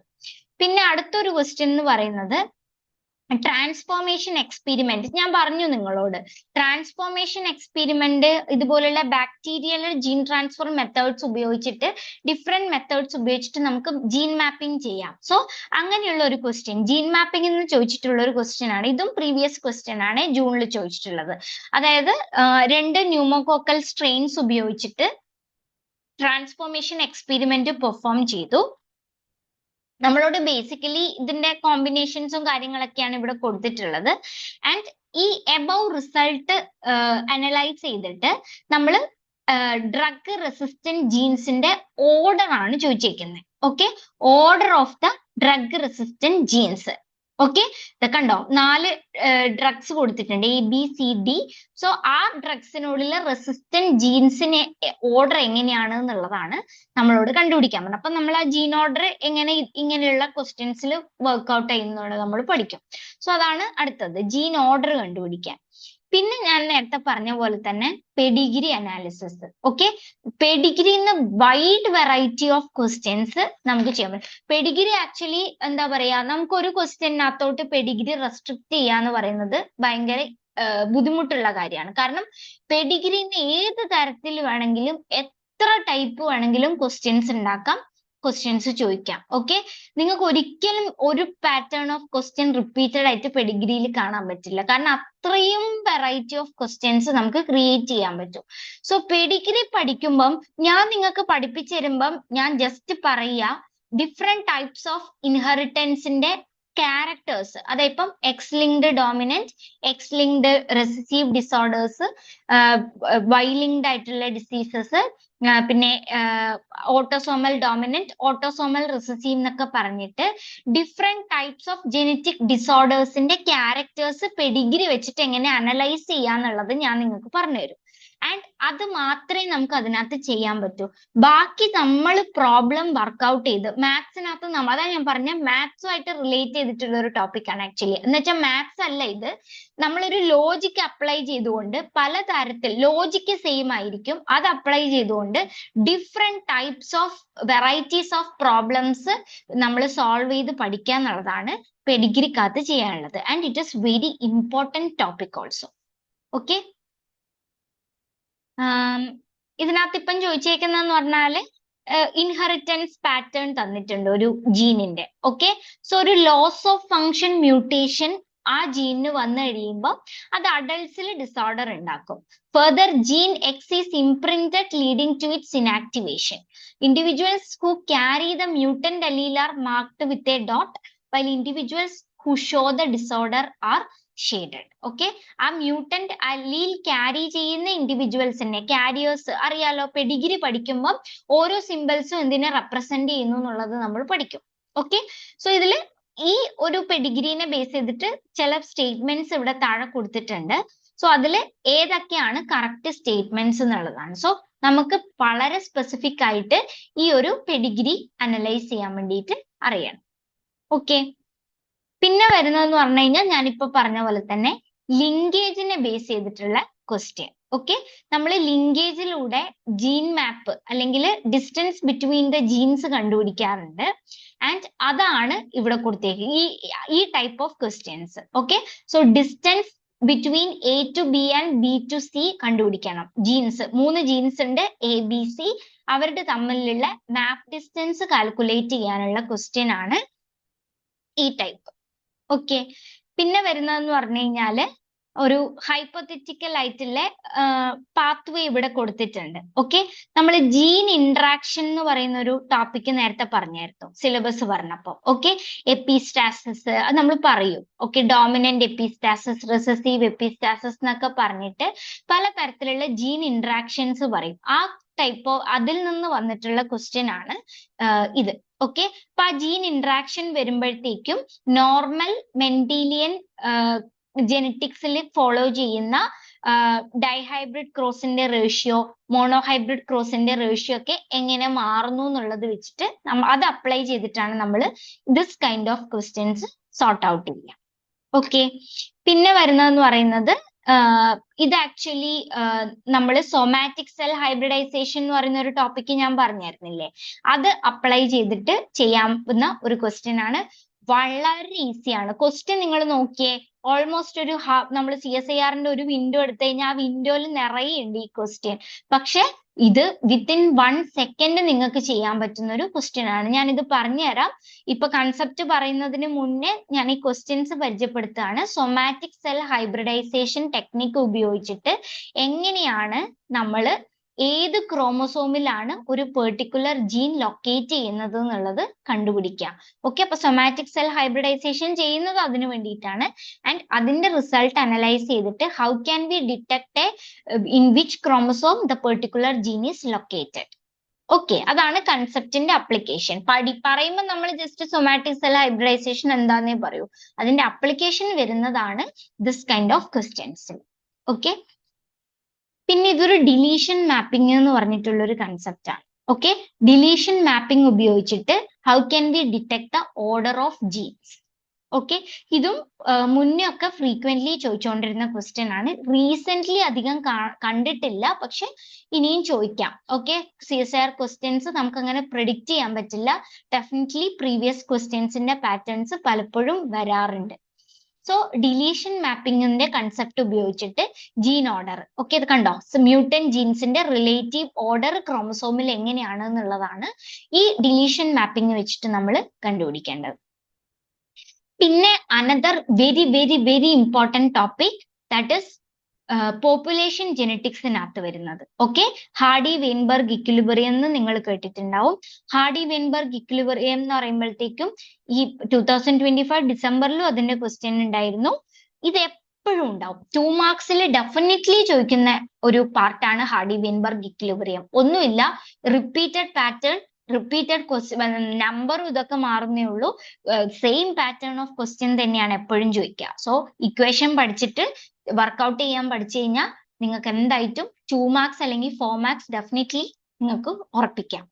പിന്നെ അടുത്തൊരു ക്വസ്റ്റ്യൻ എന്ന് പറയുന്നത് ട്രാൻസ്ഫോർമേഷൻ എക്സ്പെരിമെന്റ്. ഞാൻ പറഞ്ഞു നിങ്ങളോട് ട്രാൻസ്ഫോർമേഷൻ എക്സ്പെരിമെന്റ് ഇതുപോലുള്ള ബാക്ടീരിയൽ ജീൻ ട്രാൻസ്ഫർ മെത്തേഡ്സ് ഉപയോഗിച്ചിട്ട് ഡിഫറെന്റ് മെത്തേഡ്സ് ഉപയോഗിച്ചിട്ട് നമുക്ക് ജീൻ മാപ്പിംഗ് ചെയ്യാം. സോ അങ്ങനെയുള്ള ഒരു ക്വസ്റ്റ്യൻ ജീൻ മാപ്പിംഗ് എന്ന് ചോദിച്ചിട്ടുള്ള ഒരു ക്വസ്റ്റ്യൻ ആണ്. ഇതും പ്രീവിയസ് ക്വസ്റ്റ്യൻ ആണ്, ജൂണിൽ ചോദിച്ചിട്ടുള്ളത്. അതായത് 2 ന്യൂമോകോക്കൽ സ്ട്രെയിൻസ് ഉപയോഗിച്ചിട്ട് ട്രാൻസ്ഫോർമേഷൻ എക്സ്പെരിമെന്റ് പെർഫോം ചെയ്തു. നമ്മളോട് ബേസിക്കലി ഇതിന്റെ കോമ്പിനേഷൻസും കാര്യങ്ങളൊക്കെയാണ് ഇവിടെ കൊടുത്തിട്ടുള്ളത്. ആൻഡ് ഈ എബവ് റിസൾട്ട് അനലൈസ് ചെയ്തിട്ട് നമ്മൾ ഡ്രഗ് റെസിസ്റ്റന്റ് ജീൻസിന്റെ ഓർഡർ ആണ് ചോദിച്ചേക്കുന്നത്. Okay, order of the drug resistant genes. Okay, ഇത് കണ്ടോ 4 ഡ്രഗ്സ് കൊടുത്തിട്ടുണ്ട്, ABCD. സോ ആ ഡ്രഗ്സിനോടുള്ള റെസിസ്റ്റന്റ് ജീൻസിനെ ഓർഡർ എങ്ങനെയാണ് എന്നുള്ളതാണ് നമ്മളോട് കണ്ടുപിടിക്കാൻ പറഞ്ഞത്. അപ്പൊ നമ്മൾ ആ ജീൻ ഓർഡർ എങ്ങനെ ഇങ്ങനെയുള്ള ക്വസ്റ്റ്യൻസിൽ വർക്ക്ഔട്ട് ചെയ്യുന്നുള്ളത് നമ്മൾ പഠിക്കും. സോ അതാണ് അടുത്തത്, ജീൻ ഓർഡർ കണ്ടുപിടിക്കാൻ. പിന്നെ ഞാൻ നേരത്തെ പറഞ്ഞ പോലെ തന്നെ പെഡിഗ്രി അനാലിസിസ്. ഓക്കെ, പെഡിഗ്രിന്ന് വൈഡ് വെറൈറ്റി ഓഫ് ക്വസ്റ്റ്യൻസ് നമുക്ക് ചെയ്യാൻ പറ്റും. പെഡിഗ്രി ആക്ച്വലി എന്താ പറയാ, നമുക്ക് ഒരു ക്വസ്റ്റ്യനകത്തോട്ട് പെഡിഗ്രി റെസ്ട്രിക്ട് ചെയ്യാന്ന് പറയുന്നത് ഭയങ്കര ബുദ്ധിമുട്ടുള്ള കാര്യമാണ്. കാരണം പെഡിഗ്രിന്ന് ഏത് തരത്തിൽ വേണമെങ്കിലും എത്ര ടൈപ്പ് വേണമെങ്കിലും ക്വസ്റ്റ്യൻസ് ഉണ്ടാക്കാം, ക്വസ്റ്റ്യൻസ് ചോദിക്കാം. ഓക്കെ, നിങ്ങൾക്ക് ഒരിക്കലും ഒരു പാറ്റേൺ ഓഫ് ക്വസ്റ്റ്യൻ റിപ്പീറ്റഡ് ആയിട്ട് പെഡിഗ്രിയിൽ കാണാൻ പറ്റില്ല. കാരണം അത്രയും വെറൈറ്റി ഓഫ് ക്വസ്റ്റ്യൻസ് നമുക്ക് ക്രിയേറ്റ് ചെയ്യാൻ പറ്റും. സോ പെഡിഗ്രി പഠിക്കുമ്പം ഞാൻ നിങ്ങൾക്ക് പഠിപ്പിച്ചു തരുമ്പം ഞാൻ ജസ്റ്റ് പറയുക ഡിഫറെന്റ് ടൈപ്സ് ഓഫ് ഇൻഹെറിറ്റൻസിന്റെ ക്യാരക്ടേഴ്സ്, അതായത് ഇപ്പം X linked dominant, X linked recessive disorders, Y linked ആയിട്ടുള്ള ഡിസീസസ്, പിന്നെ ഓട്ടോസോമൽ ഡോമിനന്റ്, ഓട്ടോസോമൽ റിസസീവ് എന്നൊക്കെ പറഞ്ഞിട്ട് ഡിഫറെന്റ് ടൈപ്സ് ഓഫ് ജെനറ്റിക് ഡിസോർഡേഴ്സിന്റെ ക്യാരക്ടേഴ്സ് പെഡിഗ്രി വെച്ചിട്ട് എങ്ങനെ അനലൈസ് ചെയ്യാന്നുള്ളത് ഞാൻ നിങ്ങൾക്ക് പറഞ്ഞുതരും. ആൻഡ് അത് മാത്രമേ നമുക്ക് അതിനകത്ത് ചെയ്യാൻ പറ്റൂ. ബാക്കി നമ്മൾ പ്രോബ്ലം വർക്ക്ഔട്ട് ചെയ്ത് മാത്സിനകത്ത് അതാ ഞാൻ പറഞ്ഞ മാത്സുമായിട്ട് റിലേറ്റ് ചെയ്തിട്ടുള്ള ഒരു ടോപ്പിക്കാണ് ആക്ച്വലി. എന്ന് വെച്ചാൽ മാത്സ് അല്ല ഇത്, നമ്മളൊരു ലോജിക്ക് അപ്ലൈ ചെയ്തുകൊണ്ട് പലതരത്തിൽ ലോജിക്ക് സെയിം ആയിരിക്കും, അത് അപ്ലൈ ചെയ്തുകൊണ്ട് different types of varieties of problems നമ്മൾ സോൾവ് ചെയ്ത് പഠിക്കുക എന്നുള്ളതാണ് പെഡിഗ്രിക്കകത്ത് ചെയ്യാനുള്ളത്. And it is very important topic also. Okay, ഇതിനകത്ത് ഇപ്പം ചോദിച്ചേക്കുന്നതെന്ന് പറഞ്ഞാല് ഇൻഹെറിറ്റൻസ് പാറ്റേൺ തന്നിട്ടുണ്ട് ഒരു ജീനിന്റെ. ഓക്കെ, സോ ഒരു ലോസ് ഓഫ് ഫങ്ഷൻ മ്യൂട്ടേഷൻ ആ ജീനിന് വന്നു കഴിയുമ്പോൾ അത് അഡൾട്ട്സിൽ ഡിസോർഡർ ഉണ്ടാക്കും. Further gene X is imprinted leading to its inactivation. Individuals who carry the mutant allele are marked with a dot, while individuals who show the disorder are shaded. Okay, ആ mutant allele carry ചെയ്യുന്ന ഇൻഡിവിജ്വൽസിനെ, carriers അറിയാലോ, Pedigree പഠിക്കുമ്പോൾ ഓരോ സിമ്പിൾസും എന്തിനെ represent ചെയ്യുന്നു എന്നുള്ളത് നമ്മൾ പഠിക്കും. ഓക്കെ, സോ ഇതിൽ ഈ ഒരു പെഡിഗ്രീനെ ബേസ് ചെയ്തിട്ട് ചില സ്റ്റേറ്റ്മെന്റ്സ് ഇവിടെ താഴെ കൊടുത്തിട്ടുണ്ട്. സോ അതിൽ ഏതൊക്കെയാണ് കറക്റ്റ് സ്റ്റേറ്റ്മെന്റ്സ് എന്നുള്ളതാണ്. സോ നമുക്ക് വളരെ സ്പെസിഫിക് ആയിട്ട് ഈ ഒരു പെഡിഗ്രി അനലൈസ് ചെയ്യാൻ വേണ്ടിയിട്ട് അറിയണം. ഓക്കെ, പിന്നെ വരുന്നതെന്ന് പറഞ്ഞു കഴിഞ്ഞാൽ ഞാനിപ്പോ പറഞ്ഞ പോലെ തന്നെ ലിങ്കേജിനെ ബേസ് ചെയ്തിട്ടുള്ള ക്വസ്റ്റ്യൻ. ഓക്കെ, നമ്മൾ ലിങ്കേജിലൂടെ ജീൻ മാപ്പ് അല്ലെങ്കിൽ ഡിസ്റ്റൻസ് ബിറ്റ്വീൻ ദ ജീൻസ് കണ്ടുപിടിക്കാറുണ്ട്. ആൻഡ് അതാണ് ഇവിടെ കൊടുത്തേക്കുന്നത് ഈ type of questions. Okay, so distance between A to B and B to C കണ്ടുപിടിക്കണം. ജീൻസ് 3 ജീൻസ് ഉണ്ട്, എ ബി സി, അവരുടെ തമ്മിലുള്ള മാപ്പ് ഡിസ്റ്റൻസ് കാൽക്കുലേറ്റ് ചെയ്യാനുള്ള ക്വസ്റ്റ്യൻ ആണ് ഈ ടൈപ്പ്. ഓക്കെ, പിന്നെ വരുന്നതെന്ന് പറഞ്ഞു കഴിഞ്ഞാല് ഒരു ഹൈപ്പോത്തറ്റിക്കൽ ആയിട്ടുള്ള പാത്വേ ഇവിടെ കൊടുത്തിട്ടുണ്ട്. ഓക്കെ, നമ്മൾ ജീൻ ഇന്ററാക്ഷൻ എന്ന് പറയുന്ന ഒരു ടോപ്പിക്ക് നേരത്തെ പറഞ്ഞായിരുന്നു സിലബസ് പറഞ്ഞപ്പോ. ഓക്കെ, എപ്പിസ്റ്റാസിസ് അത് നമ്മൾ പറയും. Okay, dominant epistasis, recessive epistasis എന്നൊക്കെ പറഞ്ഞിട്ട് പല തരത്തിലുള്ള ജീൻ ഇന്ററാക്ഷൻസ് പറയും. ആ ടൈപ്പ് അതിൽ നിന്ന് വന്നിട്ടുള്ള ക്വസ്റ്റ്യൻ ആണ് ഇത്. ഓക്കെ, അപ്പൊ ആ ജീൻ ഇന്ററാക്ഷൻ വരുമ്പോഴത്തേക്കും നോർമൽ മെന്റീലിയൻ ജെനറ്റിക്സിൽ ഫോളോ ചെയ്യുന്ന ഡൈഹൈബ്രിഡ് ക്രോസിന്റെ റേഷ്യോ, മോണോഹൈബ്രിഡ് ക്രോസിന്റെ റേഷ്യോ ഒക്കെ എങ്ങനെ മാറുന്നു എന്നുള്ളത് വെച്ചിട്ട് അത് അപ്ലൈ ചെയ്തിട്ടാണ് നമ്മൾ this kind of questions sort out ചെയ്യുക. ഓക്കെ, പിന്നെ വരുന്നതെന്ന് പറയുന്നത് ഇത് ആക്ച്വലി നമ്മൾ സൊമാറ്റിക് സെൽ ഹൈബ്രിഡൈസേഷൻ എന്ന് പറയുന്ന ഒരു ടോപ്പിക്ക് ഞാൻ പറഞ്ഞായിരുന്നില്ലേ, അത് അപ്ലൈ ചെയ്തിട്ട് ചെയ്യാവുന്ന ഒരു ക്വസ്റ്റ്യൻ ആണ്. വളരെ ഈസിയാണ് ക്വസ്റ്റ്യൻ. നിങ്ങൾ നോക്കിയേ, ഓൾമോസ്റ്റ് ഒരു നമ്മൾ CSIR-ന്റെ ഒരു വിൻഡോ എടുത്തു കഴിഞ്ഞാൽ ആ വിൻഡോയിൽ നിറയുണ്ട് ഈ ക്വസ്റ്റ്യൻ. പക്ഷെ ഇത് വിത്തിൻ 1 സെക്കൻഡ് നിങ്ങൾക്ക് ചെയ്യാൻ പറ്റുന്ന ഒരു ക്വസ്റ്റ്യൻ ആണ്. ഞാൻ ഇത് പറഞ്ഞുതരാം. ഇപ്പൊ കൺസെപ്റ്റ് പറയുന്നതിന് മുന്നേ ഞാൻ ഈ ക്വസ്റ്റ്യൻസ് പരിചയപ്പെടുത്തുകയാണ്. സൊമാറ്റിക് സെൽ ഹൈബ്രിഡൈസേഷൻ ടെക്നിക്ക് ഉപയോഗിച്ചിട്ട് എങ്ങനെയാണ് നമ്മൾ ഏത് ക്രോമസോമിലാണ് ഒരു പെർട്ടിക്കുലർ ജീൻ ലൊക്കേറ്റ് ചെയ്യുന്നത് എന്നുള്ളത് കണ്ടുപിടിക്കുക. ഓക്കെ, അപ്പൊ സൊമാറ്റിക് സെൽ ഹൈബ്രിഡൈസേഷൻ ചെയ്യുന്നത് അതിനു വേണ്ടിയിട്ടാണ്. ആൻഡ് അതിന്റെ റിസൾട്ട് അനലൈസ് ചെയ്തിട്ട് how can we detect in which chromosome the particular gene is located. Okay, അതാണ് കൺസെപ്റ്റിന്റെ അപ്ലിക്കേഷൻ. പറയുമ്പോൾ നമ്മൾ ജസ്റ്റ് സൊമാറ്റിക് സെൽ ഹൈബ്രിഡൈസേഷൻ എന്താന്നേ പറയൂ. അതിന്റെ അപ്ലിക്കേഷൻ വരുന്നതാണ് this kind of questions. Okay, പിന്നെ ഇതൊരു ഡിലീഷൻ മാപ്പിംഗ് എന്ന് പറഞ്ഞിട്ടുള്ള ഒരു കൺസെപ്റ്റ് ആണ്. ഓക്കെ, ഡിലീഷൻ മാപ്പിംഗ് ഉപയോഗിച്ചിട്ട് how can we detect the order of genes. Okay, ഇതും മുന്നേ ഒക്കെ ഫ്രീക്വന്റ്ലി ചോദിച്ചുകൊണ്ടിരുന്ന ക്വസ്റ്റ്യൻ ആണ്. റീസെന്റ് അധികം കണ്ടിട്ടില്ല, പക്ഷെ ഇനിയും ചോദിക്കാം. ഓക്കെ, CSIR ക്വസ്റ്റ്യൻസ് നമുക്ക് അങ്ങനെ പ്രിഡിക്റ്റ് ചെയ്യാൻ പറ്റില്ല. ഡെഫിനറ്റ്ലി പ്രീവിയസ് ക്വസ്റ്റ്യൻസിന്റെ പാറ്റേൺസ് പലപ്പോഴും വരാറുണ്ട്. സോ ഡിലീഷൻ മാപ്പിംഗിന്റെ കൺസെപ്റ്റ് ഉപയോഗിച്ചിട്ട് ജീൻ ഓർഡർ, ഓക്കെ, ഇത് കണ്ടോ, മ്യൂട്ടന്റ് ജീൻസിന്റെ റിലേറ്റീവ് ഓർഡർ ക്രോമസോമിൽ എങ്ങനെയാണ് എന്നുള്ളതാണ് ഈ ഡിലീഷൻ മാപ്പിംഗ് വെച്ചിട്ട് നമ്മൾ കണ്ടുപിടിക്കേണ്ടത്. പിന്നെ another very very very important topic, that is population ജെനറ്റിക്സിനകത്ത് വരുന്നത്. ഓക്കെ, ഹാർഡി വെയിൻബർഗ് ഇക്വിലിബ്രിയം എന്ന് നിങ്ങൾ കേട്ടിട്ടുണ്ടാവും. ഹാർഡി വെയിൻബർഗ് ഇക്വിലിബ്രിയം എന്ന് പറയുമ്പോഴത്തേക്കും ഈ 2025 ഡിസംബറിലും അതിന്റെ ക്വസ്റ്റ്യൻ ഉണ്ടായിരുന്നു. ഇത് എപ്പോഴും ഉണ്ടാവും, 2 മാർക്സിൽ ഡെഫിനറ്റ്ലി ചോദിക്കുന്ന ഒരു പാർട്ടാണ് ഹാർഡി വെയിൻബർഗ് ഇക്വിലിബ്രിയം. ഒന്നുമില്ല, റിപ്പീറ്റഡ് പാറ്റേൺ, റിപ്പീറ്റഡ് ക്വസ്റ്റ്യൻ, നമ്പറും ഇതൊക്കെ മാറുന്നേ ഉള്ളൂ, സെയിം പാറ്റേൺ ഓഫ് ക്വസ്റ്റ്യൻ തന്നെയാണ് എപ്പോഴും ചോദിക്കുക. സോ ഇക്വേഷൻ പഠിച്ചിട്ട് വർക്ക്ഔട്ട് ചെയ്യാൻ പഠിച്ചു കഴിഞ്ഞാൽ നിങ്ങൾക്ക് എന്തായിട്ടും 2 മാർക്സ് അല്ലെങ്കിൽ 4 മാർക്സ് ഡെഫിനറ്റ്ലി നിങ്ങൾക്ക് ഉറപ്പിക്കാം.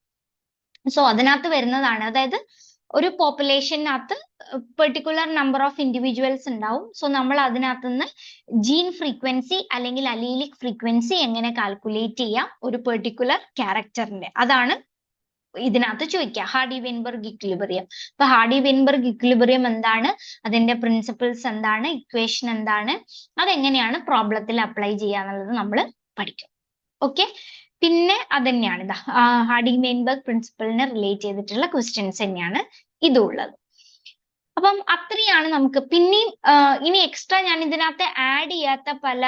സോ അതിനകത്ത് വരുന്നതാണ്, അതായത് ഒരു പോപ്പുലേഷനകത്ത് പെർട്ടിക്കുലർ നമ്പർ ഓഫ് ഇൻഡിവിജ്വൽസ് ഉണ്ടാവും. സോ നമ്മൾ അതിനകത്ത് നിന്ന് ജീൻ ഫ്രീക്വൻസി അല്ലെങ്കിൽ അലീലിക് ഫ്രീക്വൻസി എങ്ങനെ കാൽക്കുലേറ്റ് ചെയ്യാം ഒരു പെർട്ടിക്കുലർ ക്യാരക്ടറിന്റെ, അതാണ് ഇതിനകത്ത് ചോദിക്കുക, ഹാർഡി വെയിൻബർഗ് ഇക്വിലിബ്രിയം. അപ്പൊ ഹാർഡി വെയിൻബർഗ് ഇക്വിലിബ്രിയം എന്താണ്, അതിന്റെ പ്രിൻസിപ്പിൾസ് എന്താണ്, ഇക്വേഷൻ എന്താണ്, അതെങ്ങനെയാണ് പ്രോബ്ലത്തിൽ അപ്ലൈ ചെയ്യാന്നുള്ളത് നമ്മൾ പഠിക്കും. ഓക്കെ, പിന്നെ അതന്നെയാണ് ഇതാ ഹാർഡി വെയിൻബർഗ് പ്രിൻസിപ്പിളിനെ റിലേറ്റ് ചെയ്തിട്ടുള്ള ക്വസ്റ്റ്യൻസ് തന്നെയാണ് ഇതുള്ളത്. അപ്പം അത്രയാണ് നമുക്ക്. പിന്നെയും ഇനി എക്സ്ട്രാ ഞാൻ ഇതിനകത്ത് ആഡ് ചെയ്യാത്ത പല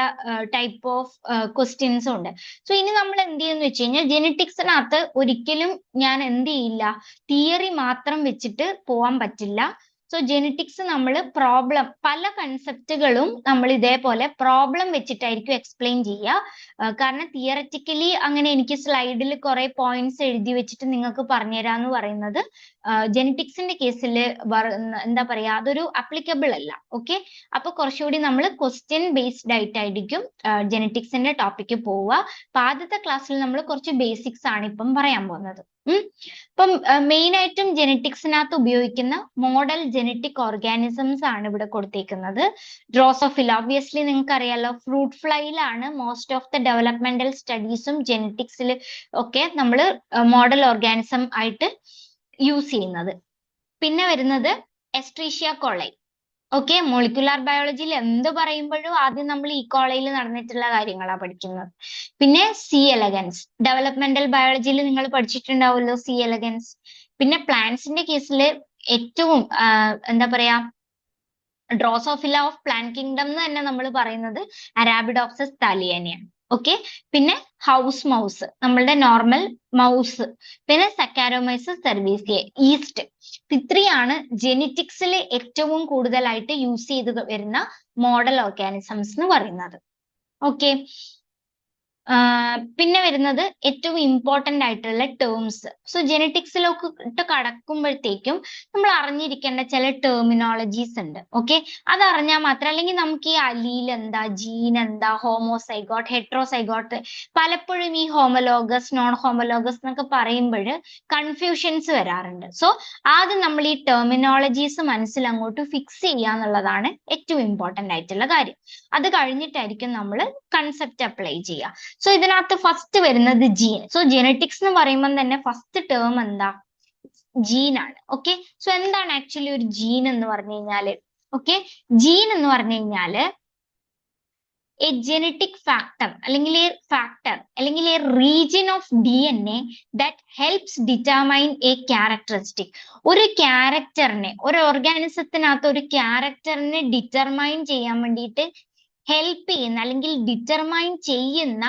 ടൈപ്പ് ഓഫ് ക്വസ്റ്റ്യൻസും ഉണ്ട്. സോ ഇനി നമ്മൾ എന്ത് ചെയ്യുന്ന വെച്ച് കഴിഞ്ഞാൽ, ജെനറ്റിക്സിനകത്ത് ഒരിക്കലും ഞാൻ എന്ത് ചെയ്യില്ല, തിയറി മാത്രം വെച്ചിട്ട് പോവാൻ പറ്റില്ല. സോ ജെനറ്റിക്സ് നമ്മൾ പ്രോബ്ലം, പല കൺസെപ്റ്റുകളും നമ്മൾ ഇതേപോലെ പ്രോബ്ലം വെച്ചിട്ടായിരിക്കും എക്സ്പ്ലെയിൻ ചെയ്യുക. കാരണം തിയററ്റിക്കലി അങ്ങനെ എനിക്ക് സ്ലൈഡിൽ കുറെ പോയിന്റ്സ് എഴുതി വെച്ചിട്ട് നിങ്ങൾക്ക് പറഞ്ഞുതരാന്ന് പറയുന്നത് ജെനറ്റിക്സിന്റെ കേസിൽ എന്താ പറയാ, അതൊരു അപ്ലിക്കബിൾ അല്ല. ഓക്കെ, അപ്പൊ കുറച്ചുകൂടി നമ്മൾ ക്വസ്റ്റ്യൻ ബേസ്ഡ് ആയിട്ടായിരിക്കും ജെനറ്റിക്സിന്റെ ടോപ്പിക്ക് പോവുക. അപ്പൊ ആദ്യത്തെ ക്ലാസ്സിൽ നമ്മൾ കുറച്ച് ബേസിക്സ് ആണ് ഇപ്പം പറയാൻ പോകുന്നത്. ഇപ്പം മെയിൻ ആയിട്ടും ജെനറ്റിക്സിനകത്ത് ഉപയോഗിക്കുന്ന മോഡൽ ജെനറ്റിക് ഓർഗാനിസംസ് ആണ് ഇവിടെ കൊടുത്തേക്കുന്നത്. ഡ്രോസോഫില, ഒബ്വിയസ്ലി നിങ്ങൾക്ക് അറിയാലോ, ഫ്രൂട്ട് ഫ്ലൈയിലാണ് മോസ്റ്റ് ഓഫ് ദ ഡെവലപ്മെന്റൽ സ്റ്റഡീസും ജെനറ്റിക്സിൽ ഒക്കെ നമ്മൾ മോഡൽ ഓർഗാനിസം ആയിട്ട് യൂസ് ചെയ്യുന്നത്. പിന്നെ വരുന്നത് എസ്ട്രീഷ്യ കോളൈ. ഓക്കെ, മോളിക്കുലാർ ബയോളജിയിൽ എന്ത് പറയുമ്പോഴും ആദ്യം നമ്മൾ ഈ കോളയിൽ നടന്നിട്ടുള്ള കാര്യങ്ങളാണ് പഠിക്കുന്നത്. പിന്നെ സി എലഗൻസ്, ഡെവലപ്മെന്റൽ ബയോളജിയിൽ നിങ്ങൾ പഠിച്ചിട്ടുണ്ടാവുമല്ലോ സി എലഗൻസ്. പിന്നെ പ്ലാന്റ്സിന്റെ കേസിൽ ഏറ്റവും എന്താ പറയാ, ഡ്രോസോഫില ഓഫ് പ്ലാന്റ് കിങ്ഡം എന്ന് തന്നെ നമ്മൾ പറയുന്നത് അരാബിഡോപ്സിസ് താലിയാനയാണ്. ഓക്കെ, പിന്നെ ഹൗസ് മൗസ്, നമ്മളുടെ നോർമൽ മൗസ്, പിന്നെ സക്കാരോമൈസസ് സെർവീസിയെ, ഈസ്റ്റ്. ഇത്രയാണ് ജെനറ്റിക്സിൽ ഏറ്റവും കൂടുതലായിട്ട് യൂസ് ചെയ്ത് വരുന്ന മോഡൽ ഓർഗാനിസംസ് എന്ന് പറയുന്നത്. ഓക്കെ, പിന്നെ വരുന്നത് ഏറ്റവും ഇമ്പോർട്ടന്റ് ആയിട്ടുള്ള ടേംസ്. സോ ജെനറ്റിക്സിലോട്ട് കടക്കുമ്പോഴത്തേക്കും നമ്മൾ അറിഞ്ഞിരിക്കേണ്ട ചില ടെർമിനോളജീസ് ഉണ്ട്. ഓക്കെ, അത് അറിഞ്ഞാൽ മാത്രം, അല്ലെങ്കിൽ നമുക്ക് ഈ അലീൽ എന്താ, ജീൻ എന്താ, ഹോമോസൈഗോട്ട്, ഹെട്രോസൈഗോട്ട്, പലപ്പോഴും ഈ ഹോമോലോഗസ് നോൺ ഹോമോലോഗസ് എന്നൊക്കെ പറയുമ്പോൾ കൺഫ്യൂഷൻസ് വരാറുണ്ട്. സോ ആദ്യം നമ്മൾ ഈ ടെർമിനോളജീസ് മനസ്സിൽ അങ്ങോട്ട് ഫിക്സ് ചെയ്യുക എന്നുള്ളതാണ് ഏറ്റവും ഇമ്പോർട്ടന്റ് ആയിട്ടുള്ള കാര്യം. അത് കഴിഞ്ഞിട്ടായിരിക്കും നമ്മൾ കൺസെപ്റ്റ് അപ്ലൈ ചെയ്യുക. സോ ഇതിനകത്ത് ഫസ്റ്റ് വരുന്നത് ജീൻ. സോ ജെനറ്റിക്സ് എന്ന് പറയുമ്പോൾ തന്നെ ഫസ്റ്റ് ടേം എന്താ, ജീൻ ആണ്. ഓക്കെ, സോ എന്താണ് ആക്ച്വലി ഒരു ജീൻ എന്ന് പറഞ്ഞു കഴിഞ്ഞാല്, ഓക്കെ, ജീൻ എന്ന് പറഞ്ഞു കഴിഞ്ഞാല് എ ജെനറ്റിക് ഫാക്ടർ അല്ലെങ്കിൽ A region of DNA that helps determine A characteristic. ഒരു ക്യാരക്ടറിനെ, ഒരു ഓർഗാനിസത്തിനകത്ത് ഒരു ക്യാരക്ടറിനെ ഡിറ്റർമൈൻ ചെയ്യാൻ വേണ്ടിയിട്ട് ഹെൽപ്പ് ചെയ്യുന്ന അല്ലെങ്കിൽ ഡിറ്റർമൈൻ ചെയ്യുന്ന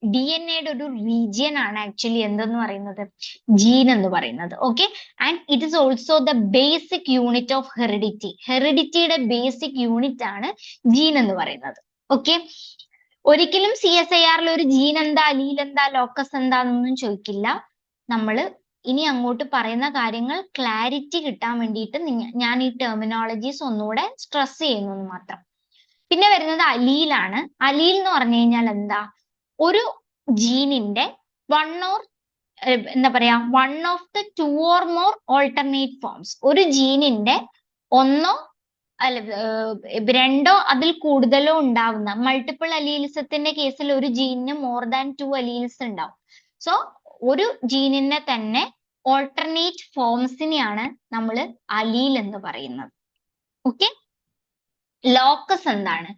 DNA-യുടെ ഒരു റീജിയൻ ആണ് ആക്ച്വലി എന്തെന്ന് പറയുന്നത്, ജീൻ എന്ന് പറയുന്നത്. Okay, and it is also the basic unit of heredity. ഹെറിഡിറ്റിയുടെ ബേസിക് യൂണിറ്റ് ആണ് ജീൻ എന്ന് പറയുന്നത്. ഓക്കെ, ഒരിക്കലും CSIR-ൽ ഒരു ജീൻ എന്താ, അലീൽ എന്താ, ലോക്കസ് എന്താന്നൊന്നും ചോദിക്കില്ല. നമ്മൾ ഇനി അങ്ങോട്ട് പറയുന്ന കാര്യങ്ങൾ ക്ലാരിറ്റി കിട്ടാൻ വേണ്ടിയിട്ട് ഞാൻ ഈ ടെർമിനോളജീസ് ഒന്നുകൂടെ സ്ട്രെസ് ചെയ്യുന്നു മാത്രം. പിന്നെ വരുന്നത് അലീലാണ്. അലീൽ എന്ന് പറഞ്ഞു കഴിഞ്ഞാൽ എന്താ, ഒരു ജീനിന്റെ one of the 2 or more alternate forms. ഒരു ജീനിന്റെ ഒന്നോ അല്ല 2 അതിൽ കൂടുതലോ ഉണ്ടാവുന്ന മൾട്ടിപ്പിൾ അലീലിസത്തിന്റെ കേസിൽ ഒരു ജീനിന് മോർ ദാൻ 2 അലീൽസ് ഉണ്ടാവും. സോ ഒരു ജീനിനെ തന്നെ ഓൾട്ടർനേറ്റ് ഫോംസിനെയാണ് നമ്മൾ അലീൽ എന്ന് പറയുന്നത്. ഓക്കെ, ലോക്കസ് എന്താണ്?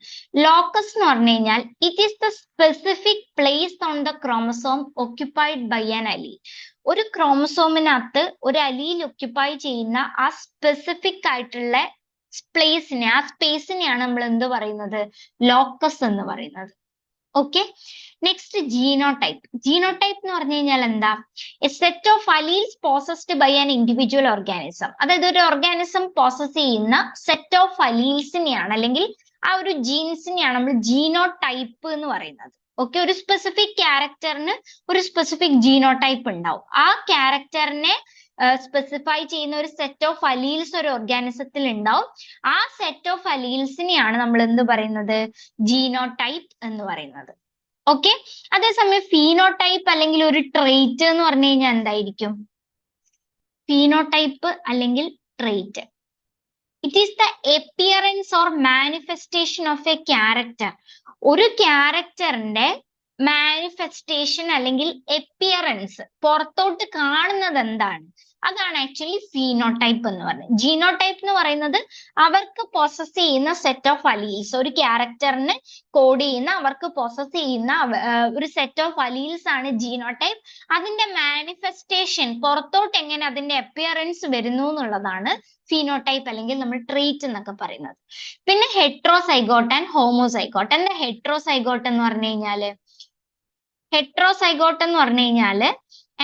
ലോക്കസ് എന്ന് പറഞ്ഞു കഴിഞ്ഞാൽ it is the specific place on the chromosome occupied by an allele. ഒരു ക്രോമസോമിനകത്ത് ഒരു അലീൽ ഒക്യുപ്പൈ ചെയ്യുന്ന ആ സ്പെസിഫിക് ആയിട്ടുള്ള പ്ലേസിനെ, ആ സ്പേസിനെയാണ് നമ്മൾ എന്ത് പറയുന്നത്? ലോക്കസ് എന്ന് പറയുന്നത്. Okay, next genotype. ജീനോടൈപ്പ് എന്ന് പറഞ്ഞു കഴിഞ്ഞാൽ എന്താ? A set of alleles possessed by an individual organism. അതായത് ഒരു ഓർഗാനിസം പോസസ് ചെയ്യുന്ന സെറ്റ് ഓഫ് അലീൽസിനെയാണ്, അല്ലെങ്കിൽ ആ ഒരു ജീൻസിനെയാണ് നമ്മൾ ജീനോടൈപ്പ് എന്ന് പറയുന്നത്. ഓക്കെ, ഒരു സ്പെസിഫിക് ക്യാരക്ടറിന് ഒരു സ്പെസിഫിക് ജീനോടൈപ്പ് ഉണ്ടാവും. ആ ക്യാരക്ടറിനെ സ്പെസിഫൈ ചെയ്യുന്ന ഒരു സെറ്റ് ഓഫ് അലീൽസ് ഒരു ഓർഗാനിസത്തിൽ ഉണ്ടാവും. ആ സെറ്റ് ഓഫ് അലീൽസിനെയാണ് നമ്മൾ എന്ത് പറയുന്നത്? ജീനോടൈപ്പ് എന്ന് പറയുന്നത്. ഓക്കെ, അതേസമയം ഫീനോടൈപ്പ് അല്ലെങ്കിൽ ഒരു ട്രെയ്റ്റ് എന്ന് പറഞ്ഞു കഴിഞ്ഞാൽ എന്തായിരിക്കും? ഫീനോടൈപ്പ് അല്ലെങ്കിൽ trait, it is the appearance or manifestation of A character. ഒരു ക്യാരക്ടറിന്റെ മാനിഫെസ്റ്റേഷൻ അല്ലെങ്കിൽ അപ്പിയറൻസ്, പുറത്തോട്ട് കാണുന്നത് എന്താണ്, അതാണ് ആക്ച്വലി ഫീനോടൈപ്പ് എന്ന് പറയുന്നത്. ജീനോടൈപ്പ് എന്ന് പറയുന്നത് അവർക്ക് പൊസസ് ചെയ്യുന്ന സെറ്റ് ഓഫ് അലീൽസ്, ഒരു ക്യാരക്ടറിന് കോഡ് ചെയ്യുന്ന, അവർക്ക് പൊസസ് ചെയ്യുന്ന ഒരു സെറ്റ് ഓഫ് അലീൽസ് ആണ് ജീനോടൈപ്പ്. അതിന്റെ മാനിഫെസ്റ്റേഷൻ, പുറത്തോട്ട് എങ്ങനെ അതിന്റെ അപ്പിയറൻസ് വരുന്നു എന്നുള്ളതാണ് ഫീനോടൈപ്പ് അല്ലെങ്കിൽ നമ്മൾ ട്രീറ്റ് എന്നൊക്കെ പറയുന്നത്. പിന്നെ ഹെട്രോസൈഗോട്ട് ആൻഡ് ഹോമോസൈഗോട്ട്. എന്താ ഹെട്രോസൈഗോട്ട് എന്ന് പറഞ്ഞു കഴിഞ്ഞാല്? ഹെട്രോസൈഗോട്ട് എന്ന് പറഞ്ഞു കഴിഞ്ഞാല്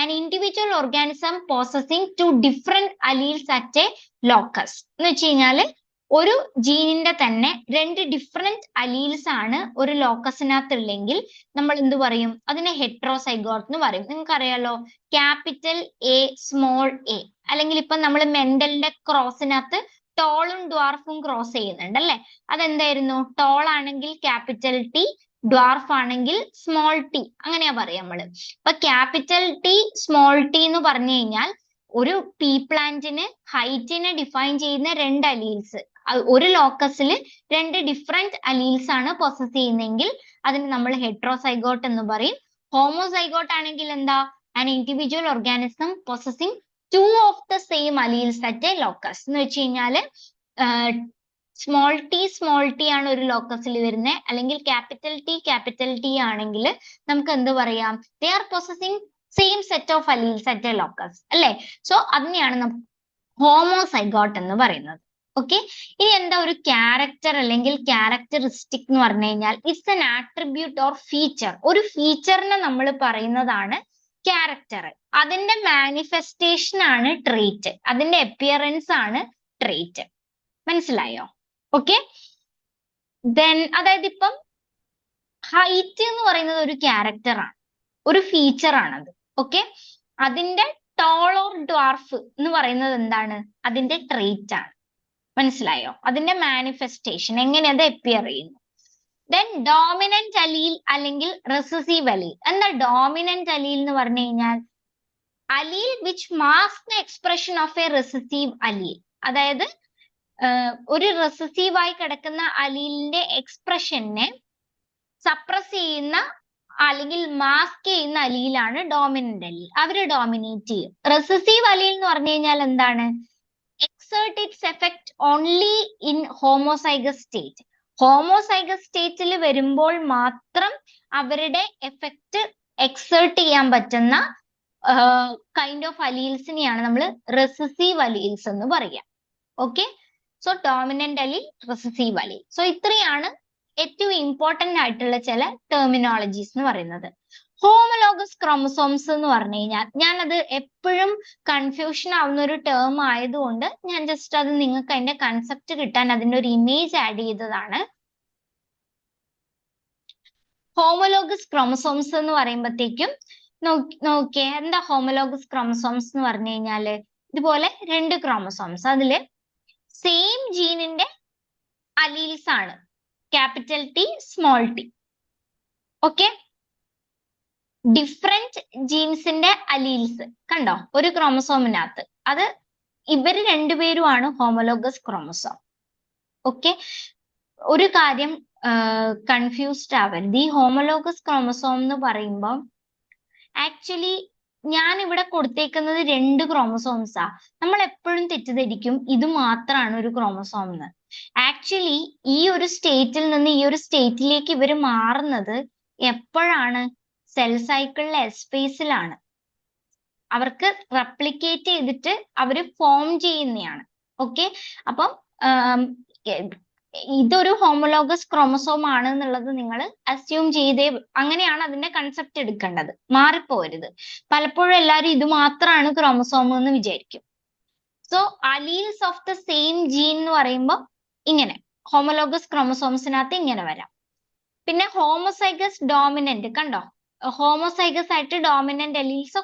an individual organism possessing two different alleles at a locus. എന്ന് വെച്ച് കഴിഞ്ഞാല് ഒരു ജീനിന്റെ തന്നെ രണ്ട് ഡിഫറെന്റ് അലീൽസ് ആണ് ഒരു ലോക്കസിനകത്ത് ഉള്ളെങ്കിൽ നമ്മൾ എന്ത് പറയും? അതിനെ ഹെട്രോസൈഗോട്ട് എന്ന് പറയും. നിങ്ങൾക്ക് അറിയാലോ, ക്യാപിറ്റൽ എ സ്മോൾ എ, അല്ലെങ്കിൽ ഇപ്പൊ നമ്മൾ മെന്റലിന്റെ ക്രോസിനകത്ത് ടോളും ഡ്വാർഫും ക്രോസ് ചെയ്യുന്നുണ്ട് അല്ലെ? അതെന്തായിരുന്നു? ടോൾ ആണെങ്കിൽ ക്യാപിറ്റൽ ടി, ഡ്വാർഫ് ആണെങ്കിൽ സ്മോൾ ടി, അങ്ങനെയാ പറയാം നമ്മള്. അപ്പൊ ക്യാപിറ്റൽ ടി സ്മോൾ ടി എന്ന് പറഞ്ഞു കഴിഞ്ഞാൽ ഒരു പീ പ്ലാന്റിന് ഹൈറ്റിനെ ഡിഫൈൻ ചെയ്യുന്ന രണ്ട് അലീൽസ്, ഒരു ലോക്കസിൽ രണ്ട് ഡിഫറെന്റ് അലീൽസ് ആണ് പൊസസ് ചെയ്യുന്നതെങ്കിൽ അതിന് നമ്മൾ ഹെട്രോസൈഗോട്ട് എന്ന് പറയും. ഹോമോസൈഗോട്ട് ആണെങ്കിൽ എന്താ? an individual organism possessing two of the same alleles at a locus. എന്ന് വെച്ച് കഴിഞ്ഞാല് സ്മോൾ ടി ആണ് ഒരു ലോക്കസിൽ വരുന്നത്, അല്ലെങ്കിൽ ക്യാപിറ്റൽ ടി ആണെങ്കിൽ നമുക്ക് എന്ത് പറയാം? They are possessing same set of alleles at A locus അല്ലെ? സോ അതിനെയാണ് നമുക്ക് ഹോമോസൈഗോട്ട് എന്ന് പറയുന്നത്. ഓക്കെ, ഇനി എന്താ ഒരു ക്യാരക്ടർ അല്ലെങ്കിൽ ക്യാരക്ടറിസ്റ്റിക് എന്ന് പറഞ്ഞു കഴിഞ്ഞാൽ it's an attribute or feature. ഒരു ഫീച്ചറിനെ നമ്മൾ പറയുന്നതാണ് ക്യാരക്ടർ. അതിന്റെ മാനിഫെസ്റ്റേഷൻ ആണ് ട്രെയ്റ്റ്, അതിന്റെ അപ്പിയറൻസ് ആണ് ട്രെയ്റ്റ്. മനസ്സിലായോ? ഓക്കെ, ദെൻ അതായത് ഇപ്പം ഹൈറ്റ് എന്ന് പറയുന്നത് ഒരു ക്യാരക്ടർ ആണ്, ഒരു ഫീച്ചർ ആണത്. ഓക്കെ, അതിന്റെ ടോൾ ഓർ ഡ്വാർഫ് എന്ന് പറയുന്നത് എന്താണ്? അതിന്റെ ട്രെയ്റ്റ് ആണ്. മനസ്സിലായോ? അതിന്റെ മാനിഫെസ്റ്റേഷൻ എങ്ങനെ അത് അപ്പിയർ ചെയ്യുന്നു. ദെൻ ഡോമിനന്റ് അലീൽ അല്ലെങ്കിൽ റെസസീവ് അലീൽ. എന്താ ഡോമിനന്റ് അലീൽ എന്ന് പറഞ്ഞു കഴിഞ്ഞാൽ? അലീൽ which mask the expression of A recessive അലീൽ. അതായത് ഒരു റെസസീവ് ആയി കിടക്കുന്ന അലീലിന്റെ എക്സ്പ്രഷനെ സപ്രസ് ചെയ്യുന്ന അല്ലെങ്കിൽ മാസ്ക് ചെയ്യുന്ന അലീലാണ് ഡോമിനന്റ് അലീൽ. അവര് ഡോമിനേറ്റ് ചെയ്യും. റെസസീവ് അലീൽ എന്ന് പറഞ്ഞു കഴിഞ്ഞാൽ എന്താണ്? exert its effect only in homozygous state. Homozygous സ്റ്റേറ്റിൽ വരുമ്പോൾ മാത്രം അവരുടെ എഫക്റ്റ് എക്സേർട്ട് ചെയ്യാൻ പറ്റുന്ന കൈൻഡ് ഓഫ് അലീൽസിനെയാണ് നമ്മൾ റെസസീവ് അലീൽസ് എന്ന് പറയുക. Okay, so dominant അലീൽ, recessive അലീൽ. So ഇത്രയാണ് ഏറ്റവും ഇമ്പോർട്ടന്റ് ആയിട്ടുള്ള ചില ടെർമിനോളജീസ് എന്ന് പറയുന്നത്. ഹോമോലോഗസ് ക്രോമസോംസ് എന്ന് പറഞ്ഞു കഴിഞ്ഞാൽ ഞാനത് എപ്പോഴും കൺഫ്യൂഷൻ ആവുന്ന ഒരു ടേം ആയതുകൊണ്ട് ഞാൻ ജസ്റ്റ് അത് നിങ്ങൾക്ക് അതിന്റെ കൺസെപ്റ്റ് കിട്ടാൻ അതിന്റെ ഒരു ഇമേജ് ആഡ് ചെയ്തതാണ്. ഹോമോലോഗസ് ക്രോമസോംസ് എന്ന് പറയുമ്പോഴത്തേക്കും നോക്കിയേ, എന്താ ഹോമോലോഗസ് ക്രോമസോംസ് എന്ന് പറഞ്ഞു കഴിഞ്ഞാല് ഇതുപോലെ രണ്ട് ക്രോമസോംസ്, അതില് സെയിം ജീനിന്റെ അലീൽസ് ആണ്, capital T small T. Okay, different ജീൻസിന്റെ അലീൽസ് കണ്ടോ ഒരു ക്രോമസോമിനകത്ത്, അത് ഇവര് രണ്ടുപേരുമാണ് ഹോമോലോഗസ് ക്രോമസോം. ഓക്കെ, ഒരു കാര്യം കൺഫ്യൂസ്ഡ് ആവരുത്. ഈ ഹോമോലോഗസ് ക്രോമസോം എന്ന് പറയുമ്പോൾ ആക്ച്വലി ഞാൻ ഇവിടെ കൊടുത്തേക്കുന്നത് 2 ക്രോമസോംസാ. നമ്മൾ എപ്പോഴും തെറ്റിദ്ധരിക്കും ഇത് മാത്രമാണ് ഒരു ക്രോമസോം എന്ന്. ആക്ച്വലി ഈ ഒരു സ്റ്റേറ്റിൽ നിന്ന് ഈ ഒരു സ്റ്റേറ്റിലേക്ക് ഇവർ മാറുന്നത് എപ്പോഴാണ്? സെൽ സൈക്കിളിലെ എസ് ഫേസിലാണ്. അവർക്ക് റെപ്ലിക്കേറ്റ് ചെയ്തിട്ട് അവര് ഫോം ചെയ്യുന്നതാണ്. ഓക്കെ, അപ്പം ഇതൊരു ഹോമോലോഗസ് ക്രോമസോം ആണ് എന്നുള്ളത് നിങ്ങൾ അസ്യൂം ചെയ്തേ, അങ്ങനെയാണ് അതിന്റെ കൺസെപ്റ്റ് എടുക്കേണ്ടത്. മാറിപ്പോരുത്. പലപ്പോഴും എല്ലാവരും ഇത് മാത്രമാണ് ക്രോമസോം എന്ന് വിചാരിക്കും. So alleles of the same gene എന്ന് പറയുമ്പോൾ ഇങ്ങനെ ഹോമോലോഗസ് ക്രോമസോംസിനകത്ത് ഇങ്ങനെ വരാം. പിന്നെ ഹോമോസൈഗസ് ഡോമിനന്റ് കണ്ടോ, ഹോമോസൈഗസ് ആയിട്ട് ഡോമിനന്റ് അലീൽസ്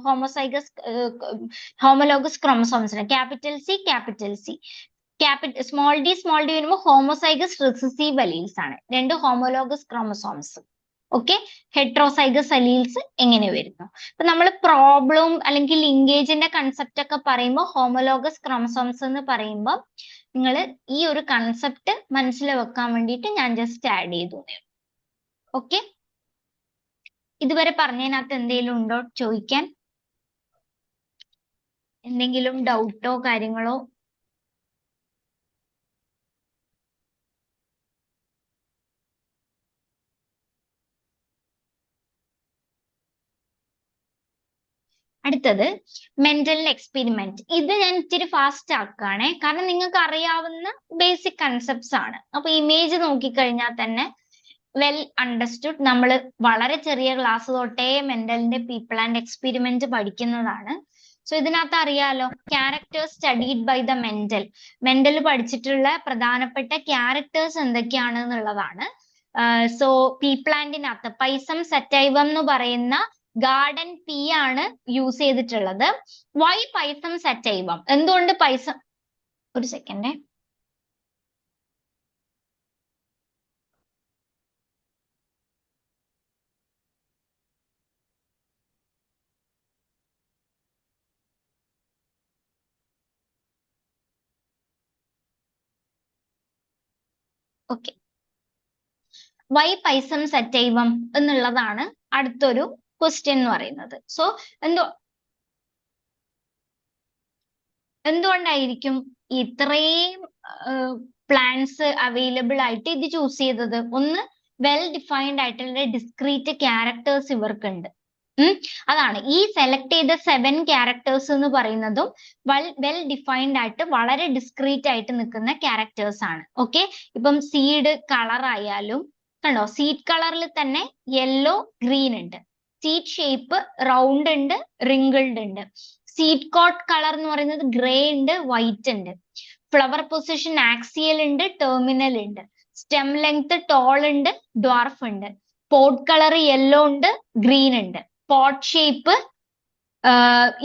ഹോമോസൈഗസ് ഹോമോലോഗസ് ക്രോമസോംസിന് ക്യാപിറ്റൽ സി സ്മോൾ ഡി വരുമ്പോൾ ഹോമോസൈഗസ് റിസസീവ് അലീൽസ് ആണ്. 2 homologous chromosomes. Okay, heterozygous alleles എങ്ങനെ വരുന്നു? അപ്പൊ നമ്മൾ പ്രോബ്ലം അല്ലെങ്കിൽ ലിങ്കേജിന്റെ കൺസെപ്റ്റ് ഒക്കെ പറയുമ്പോൾ ഹോമോലോഗസ് ക്രോമസോംസ് എന്ന് പറയുമ്പോൾ നിങ്ങൾ ഈ ഒരു കൺസെപ്റ്റ് മനസ്സിൽ വെക്കാൻ വേണ്ടിയിട്ട് ഞാൻ ജസ്റ്റ് ആഡ് ചെയ്തു. ഓക്കെ, ഇതുവരെ പറഞ്ഞതിനകത്ത് എന്തെങ്കിലും ഉണ്ടോ ചോദിക്കാൻ? എന്തെങ്കിലും ഡൗട്ടോ കാര്യങ്ങളോ? അടുത്തത് മെന്റൽ എക്സ്പെരിമെന്റ്. ഇത് ഞാൻ ഇച്ചിരി ഫാസ്റ്റ് ആക്കുകയാണേ, കാരണം നിങ്ങൾക്ക് അറിയാവുന്ന ബേസിക് കൺസെപ്റ്റ്സ് ആണ്. അപ്പൊ ഇമേജ് നോക്കിക്കഴിഞ്ഞാൽ തന്നെ വെൽ അണ്ടർസ്റ്റുഡ്. നമ്മൾ വളരെ ചെറിയ ക്ലാസ് തൊട്ടേ മെന്റലിന്റെ പീപ്പിൾ ആൻഡ് എക്സ്പെരിമെന്റ് പഠിക്കുന്നതാണ്. സോ ഇതിനകത്ത് അറിയാലോ, characters studied by the Mendel പഠിച്ചിട്ടുള്ള പ്രധാനപ്പെട്ട ക്യാരക്ടേഴ്സ് എന്തൊക്കെയാണ് എന്നുള്ളതാണ്. സോ പീപ്ലാന്റിനകത്ത് പൈസം സറ്റൈവം എന്ന് പറയുന്ന ഗാർഡൻ പീ ആണ് യൂസ് ചെയ്തിട്ടുള്ളത്. Why Pisum sativum? എന്തുകൊണ്ട് പൈസം? ഒരു second. Okay, why Pisum sativum എന്നുള്ളതാണ് അടുത്തൊരു ക്വസ്റ്റ്യൻ എന്ന് പറയുന്നത്. സോ എന്തുകൊണ്ടായിരിക്കും ഇത്രയും പ്ലാൻസ് അവൈലബിൾ ആയിട്ട് ഇത് ചൂസ് ചെയ്തത്? ഒന്ന്, വെൽ ഡിഫൈൻഡ് ആയിട്ടുള്ള ഡിസ്ക്രീറ്റ് ക്യാരക്ടേഴ്സ് ഇവർക്കുണ്ട്. അതാണ് ഈ സെലക്ട് ചെയ്ത 7 ക്യാരക്ടേഴ്സ് എന്ന് പറയുന്നതും വെൽ ഡിഫൈൻഡ് ആയിട്ട് വളരെ ഡിസ്ക്രീറ്റ് ആയിട്ട് നിൽക്കുന്ന ക്യാരക്ടേഴ്സ് ആണ്. ഓക്കെ, ഇപ്പം സീഡ് കളർ ആയാലും കണ്ടോ, സീഡ് കളറിൽ തന്നെ യെല്ലോ ഗ്രീൻ ഉണ്ട്. സീഡ് ഷേപ്പ് റൗണ്ട് ഉണ്ട്, റിങ്കിൾഡ് ഉണ്ട്. സീഡ് കോട്ട് കളർ എന്ന് പറയുന്നത് ഗ്രേ ഉണ്ട്, വൈറ്റ് ഉണ്ട്. ഫ്ലവർ പൊസിഷൻ ആക്സിയൽ ഉണ്ട്, ടെർമിനൽ ഉണ്ട്. സ്റ്റെം ലെങ്ത് ടോൾ ഉണ്ട്, ഡ്വാർഫ് ഉണ്ട്. പോട്ട് കളർ യെല്ലോ ഉണ്ട്, ഗ്രീൻ ഉണ്ട്. പോട്ട് ഷേപ്പ്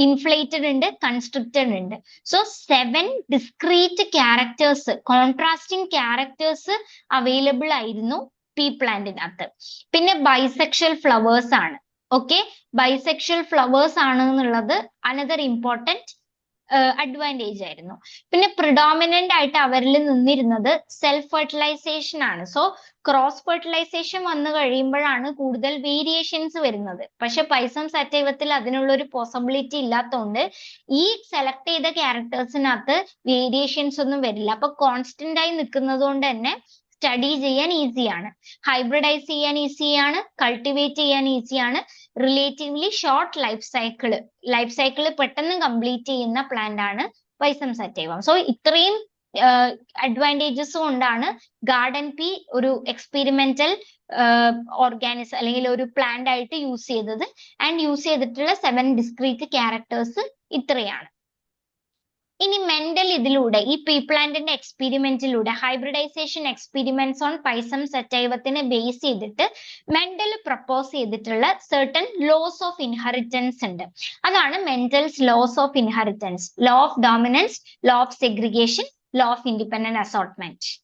ഇൻഫ്ലേറ്റഡ് ഉണ്ട്, കൺസ്ട്രിക്റ്റഡ് ഉണ്ട്. So 7 discrete characters, contrasting characters available ആയിരുന്നു പീ പ്ലാന്റിനകത്ത്. പിന്നെ ബൈസെക്ഷൽ ഫ്ലവേഴ്സ് ആണ്. ഓക്കെ, ബൈസെക്ഷൽ ഫ്ലവേഴ്സ് ആണ് എന്നുള്ളത് അനദർ ഇമ്പോർട്ടൻറ്റ് അഡ്വാൻറ്റേജ് ആയിരുന്നു. പിന്നെ പ്രിഡോമിനന്റ് ആയിട്ട് അവരിൽ നിന്നിരുന്നത് സെൽഫ് ഫെർട്ടിലൈസേഷൻ ആണ്. സോ ക്രോസ് ഫെർട്ടിലൈസേഷൻ വന്നു കഴിയുമ്പോഴാണ് കൂടുതൽ വേരിയേഷൻസ് വരുന്നത്. പക്ഷെ പൈസം സറ്റൈവത്തിൽ അതിനുള്ള ഒരു പോസിബിലിറ്റി ഇല്ലാത്തതുകൊണ്ട് ഈ സെലക്ട് ചെയ്ത ക്യാരക്ടേഴ്സിനകത്ത് വേരിയേഷൻസ് ഒന്നും വരില്ല. അപ്പൊ കോൺസ്റ്റന്റ് ആയി നിൽക്കുന്നത് കൊണ്ട് തന്നെ സ്റ്റഡി ചെയ്യാൻ ഈസിയാണ്, ഹൈബ്രിഡൈസ് ചെയ്യാൻ ഈസിയാണ്, കൾട്ടിവേറ്റ് ചെയ്യാൻ ഈസിയാണ്. റിലേറ്റീവ്ലി ഷോർട്ട് ലൈഫ് സൈക്കിൾ പെട്ടെന്ന് കംപ്ലീറ്റ് ചെയ്യുന്ന പ്ലാന്റ് ആണ് പൈസം സറ്റൈവം. സോ ഇത്രയും അഡ്വാൻറ്റേജസ് കൊണ്ടാണ് ഗാർഡൻ പീ ഒരു എക്സ്പെരിമെന്റൽ ഓർഗാനിസം അല്ലെങ്കിൽ ഒരു പ്ലാന്റ് ആയിട്ട് യൂസ് ചെയ്തത്. ആൻഡ് യൂസ് ചെയ്തിട്ടുള്ള 7 ഡിസ്ക്രീറ്റ് ക്യാരക്ടേഴ്സ് ഇത്രയാണ്. ഇനി മെന്റൽ ഇതിലൂടെ ഈ പീ പ്ലാന്റിന്റെ എക്സ്പെരിമെന്റിലൂടെ ഹൈബ്രിഡൈസേഷൻ എക്സ്പെരിമെന്റ്സ് ഓൺ പൈസം സറ്റൈവത്തിനെ ബേസ് ചെയ്തിട്ട് മെന്റൽ പ്രപ്പോസ് ചെയ്തിട്ടുള്ള സർട്ടൻ ലോസ് ഓഫ് ഇൻഹെറിറ്റൻസ് ഉണ്ട്. അതാണ് Mendel's laws of inheritance, law of dominance, law of segregation, law of independent assortment.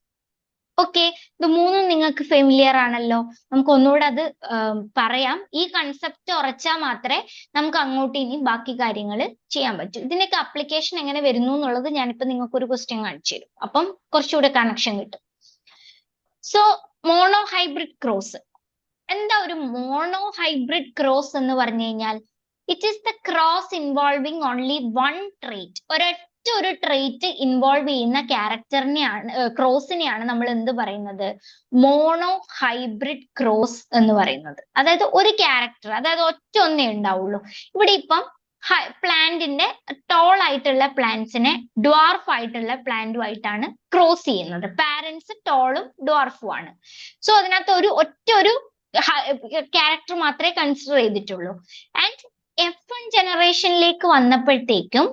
Okay, ഇത് മൂന്നും നിങ്ങൾക്ക് ഫെമിലിയർ ആണല്ലോ. നമുക്ക് ഒന്നുകൂടെ അത് പറയാം. ഈ കൺസെപ്റ്റ് ഉറച്ചാൽ മാത്രമേ നമുക്ക് അങ്ങോട്ട് ഇനി ബാക്കി കാര്യങ്ങൾ ചെയ്യാൻ പറ്റൂ. ഇതിനൊക്കെ അപ്ലിക്കേഷൻ എങ്ങനെ വരുന്നു എന്നുള്ളത് ഞാനിപ്പോ നിങ്ങൾക്ക് ഒരു ക്വസ്റ്റ്യൻ കാണിച്ചു തരും. അപ്പം കുറച്ചുകൂടെ കണക്ഷൻ കിട്ടും. So mono hybrid cross. എന്താ ഒരു മോണോ ഹൈബ്രിഡ് ക്രോസ് എന്ന് പറഞ്ഞു കഴിഞ്ഞാൽ? It is the cross involving only one trait. ഒരു ട്രേറ്റ് ഇൻവോൾവ് ചെയ്യുന്ന ക്യാരക്ടറിനെയാണ് ക്രോസിനെയാണ് നമ്മൾ എന്ത് പറയുന്നത്? മോണോ ഹൈബ്രിഡ് ക്രോസ് എന്ന് പറയുന്നത്. അതായത് ഒരു ക്യാരക്ടർ, അതായത് ഒറ്റ ഒന്നേ ഉണ്ടാവുള്ളൂ. ഇവിടെ ഇപ്പം പ്ലാന്റിന്റെ ടോൾ ആയിട്ടുള്ള പ്ലാന്റ്സിനെ ഡ്വാർഫ് ആയിട്ടുള്ള പ്ലാന്റുമായിട്ടാണ് ക്രോസ് ചെയ്യുന്നത്. പാരന്റ്സ് ടോളും ഡ്വാർഫും ആണ്. സോ അതിനകത്ത് ഒരു ക്യാരക്ടർ മാത്രമേ കൺസിഡർ ചെയ്തിട്ടുള്ളൂ. ആൻഡ് F1 ജനറേഷനിലേക്ക് വന്നപ്പോഴത്തേക്കും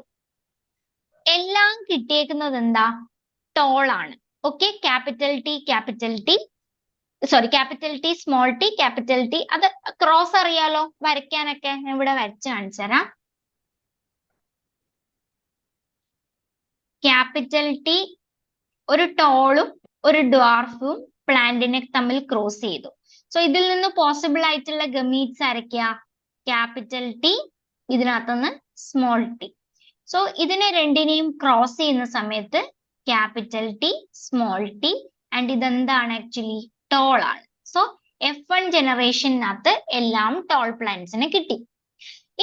എല്ലാം കിട്ടിയേക്കുന്നത് എന്താ? ടോൾ ആണ്. Okay, capital T, small T, capital T. അത് ക്രോസ് അറിയാലോ വരയ്ക്കാനൊക്കെ. ഞാൻ ഇവിടെ വരച്ച് കാണിച്ചു തരാം. ക്യാപിറ്റൽ ടി ഒരു ടോളും ഒരു ഡ്വാർഫും പ്ലാന്റിനെ തമ്മിൽ ക്രോസ് ചെയ്തു. സോ ഇതിൽ നിന്ന് പോസിബിൾ ആയിട്ടുള്ള ഗമീറ്റ്സ് ആരൊക്കെയാ? ക്യാപിറ്റൽ ടി, ഇതിനകത്തുനിന്ന് സ്മോൾ ടി. സോ ഇതിനെ രണ്ടിനെയും ക്രോസ് ചെയ്യുന്ന സമയത്ത് capital T, small T, and ഇതെന്താണ്? ആക്ച്വലി ടോൾ ആണ്. സോ F1 ജനറേഷനകത്ത് എല്ലാം ടോൾ പ്ലാന്റ്സിനെ കിട്ടി.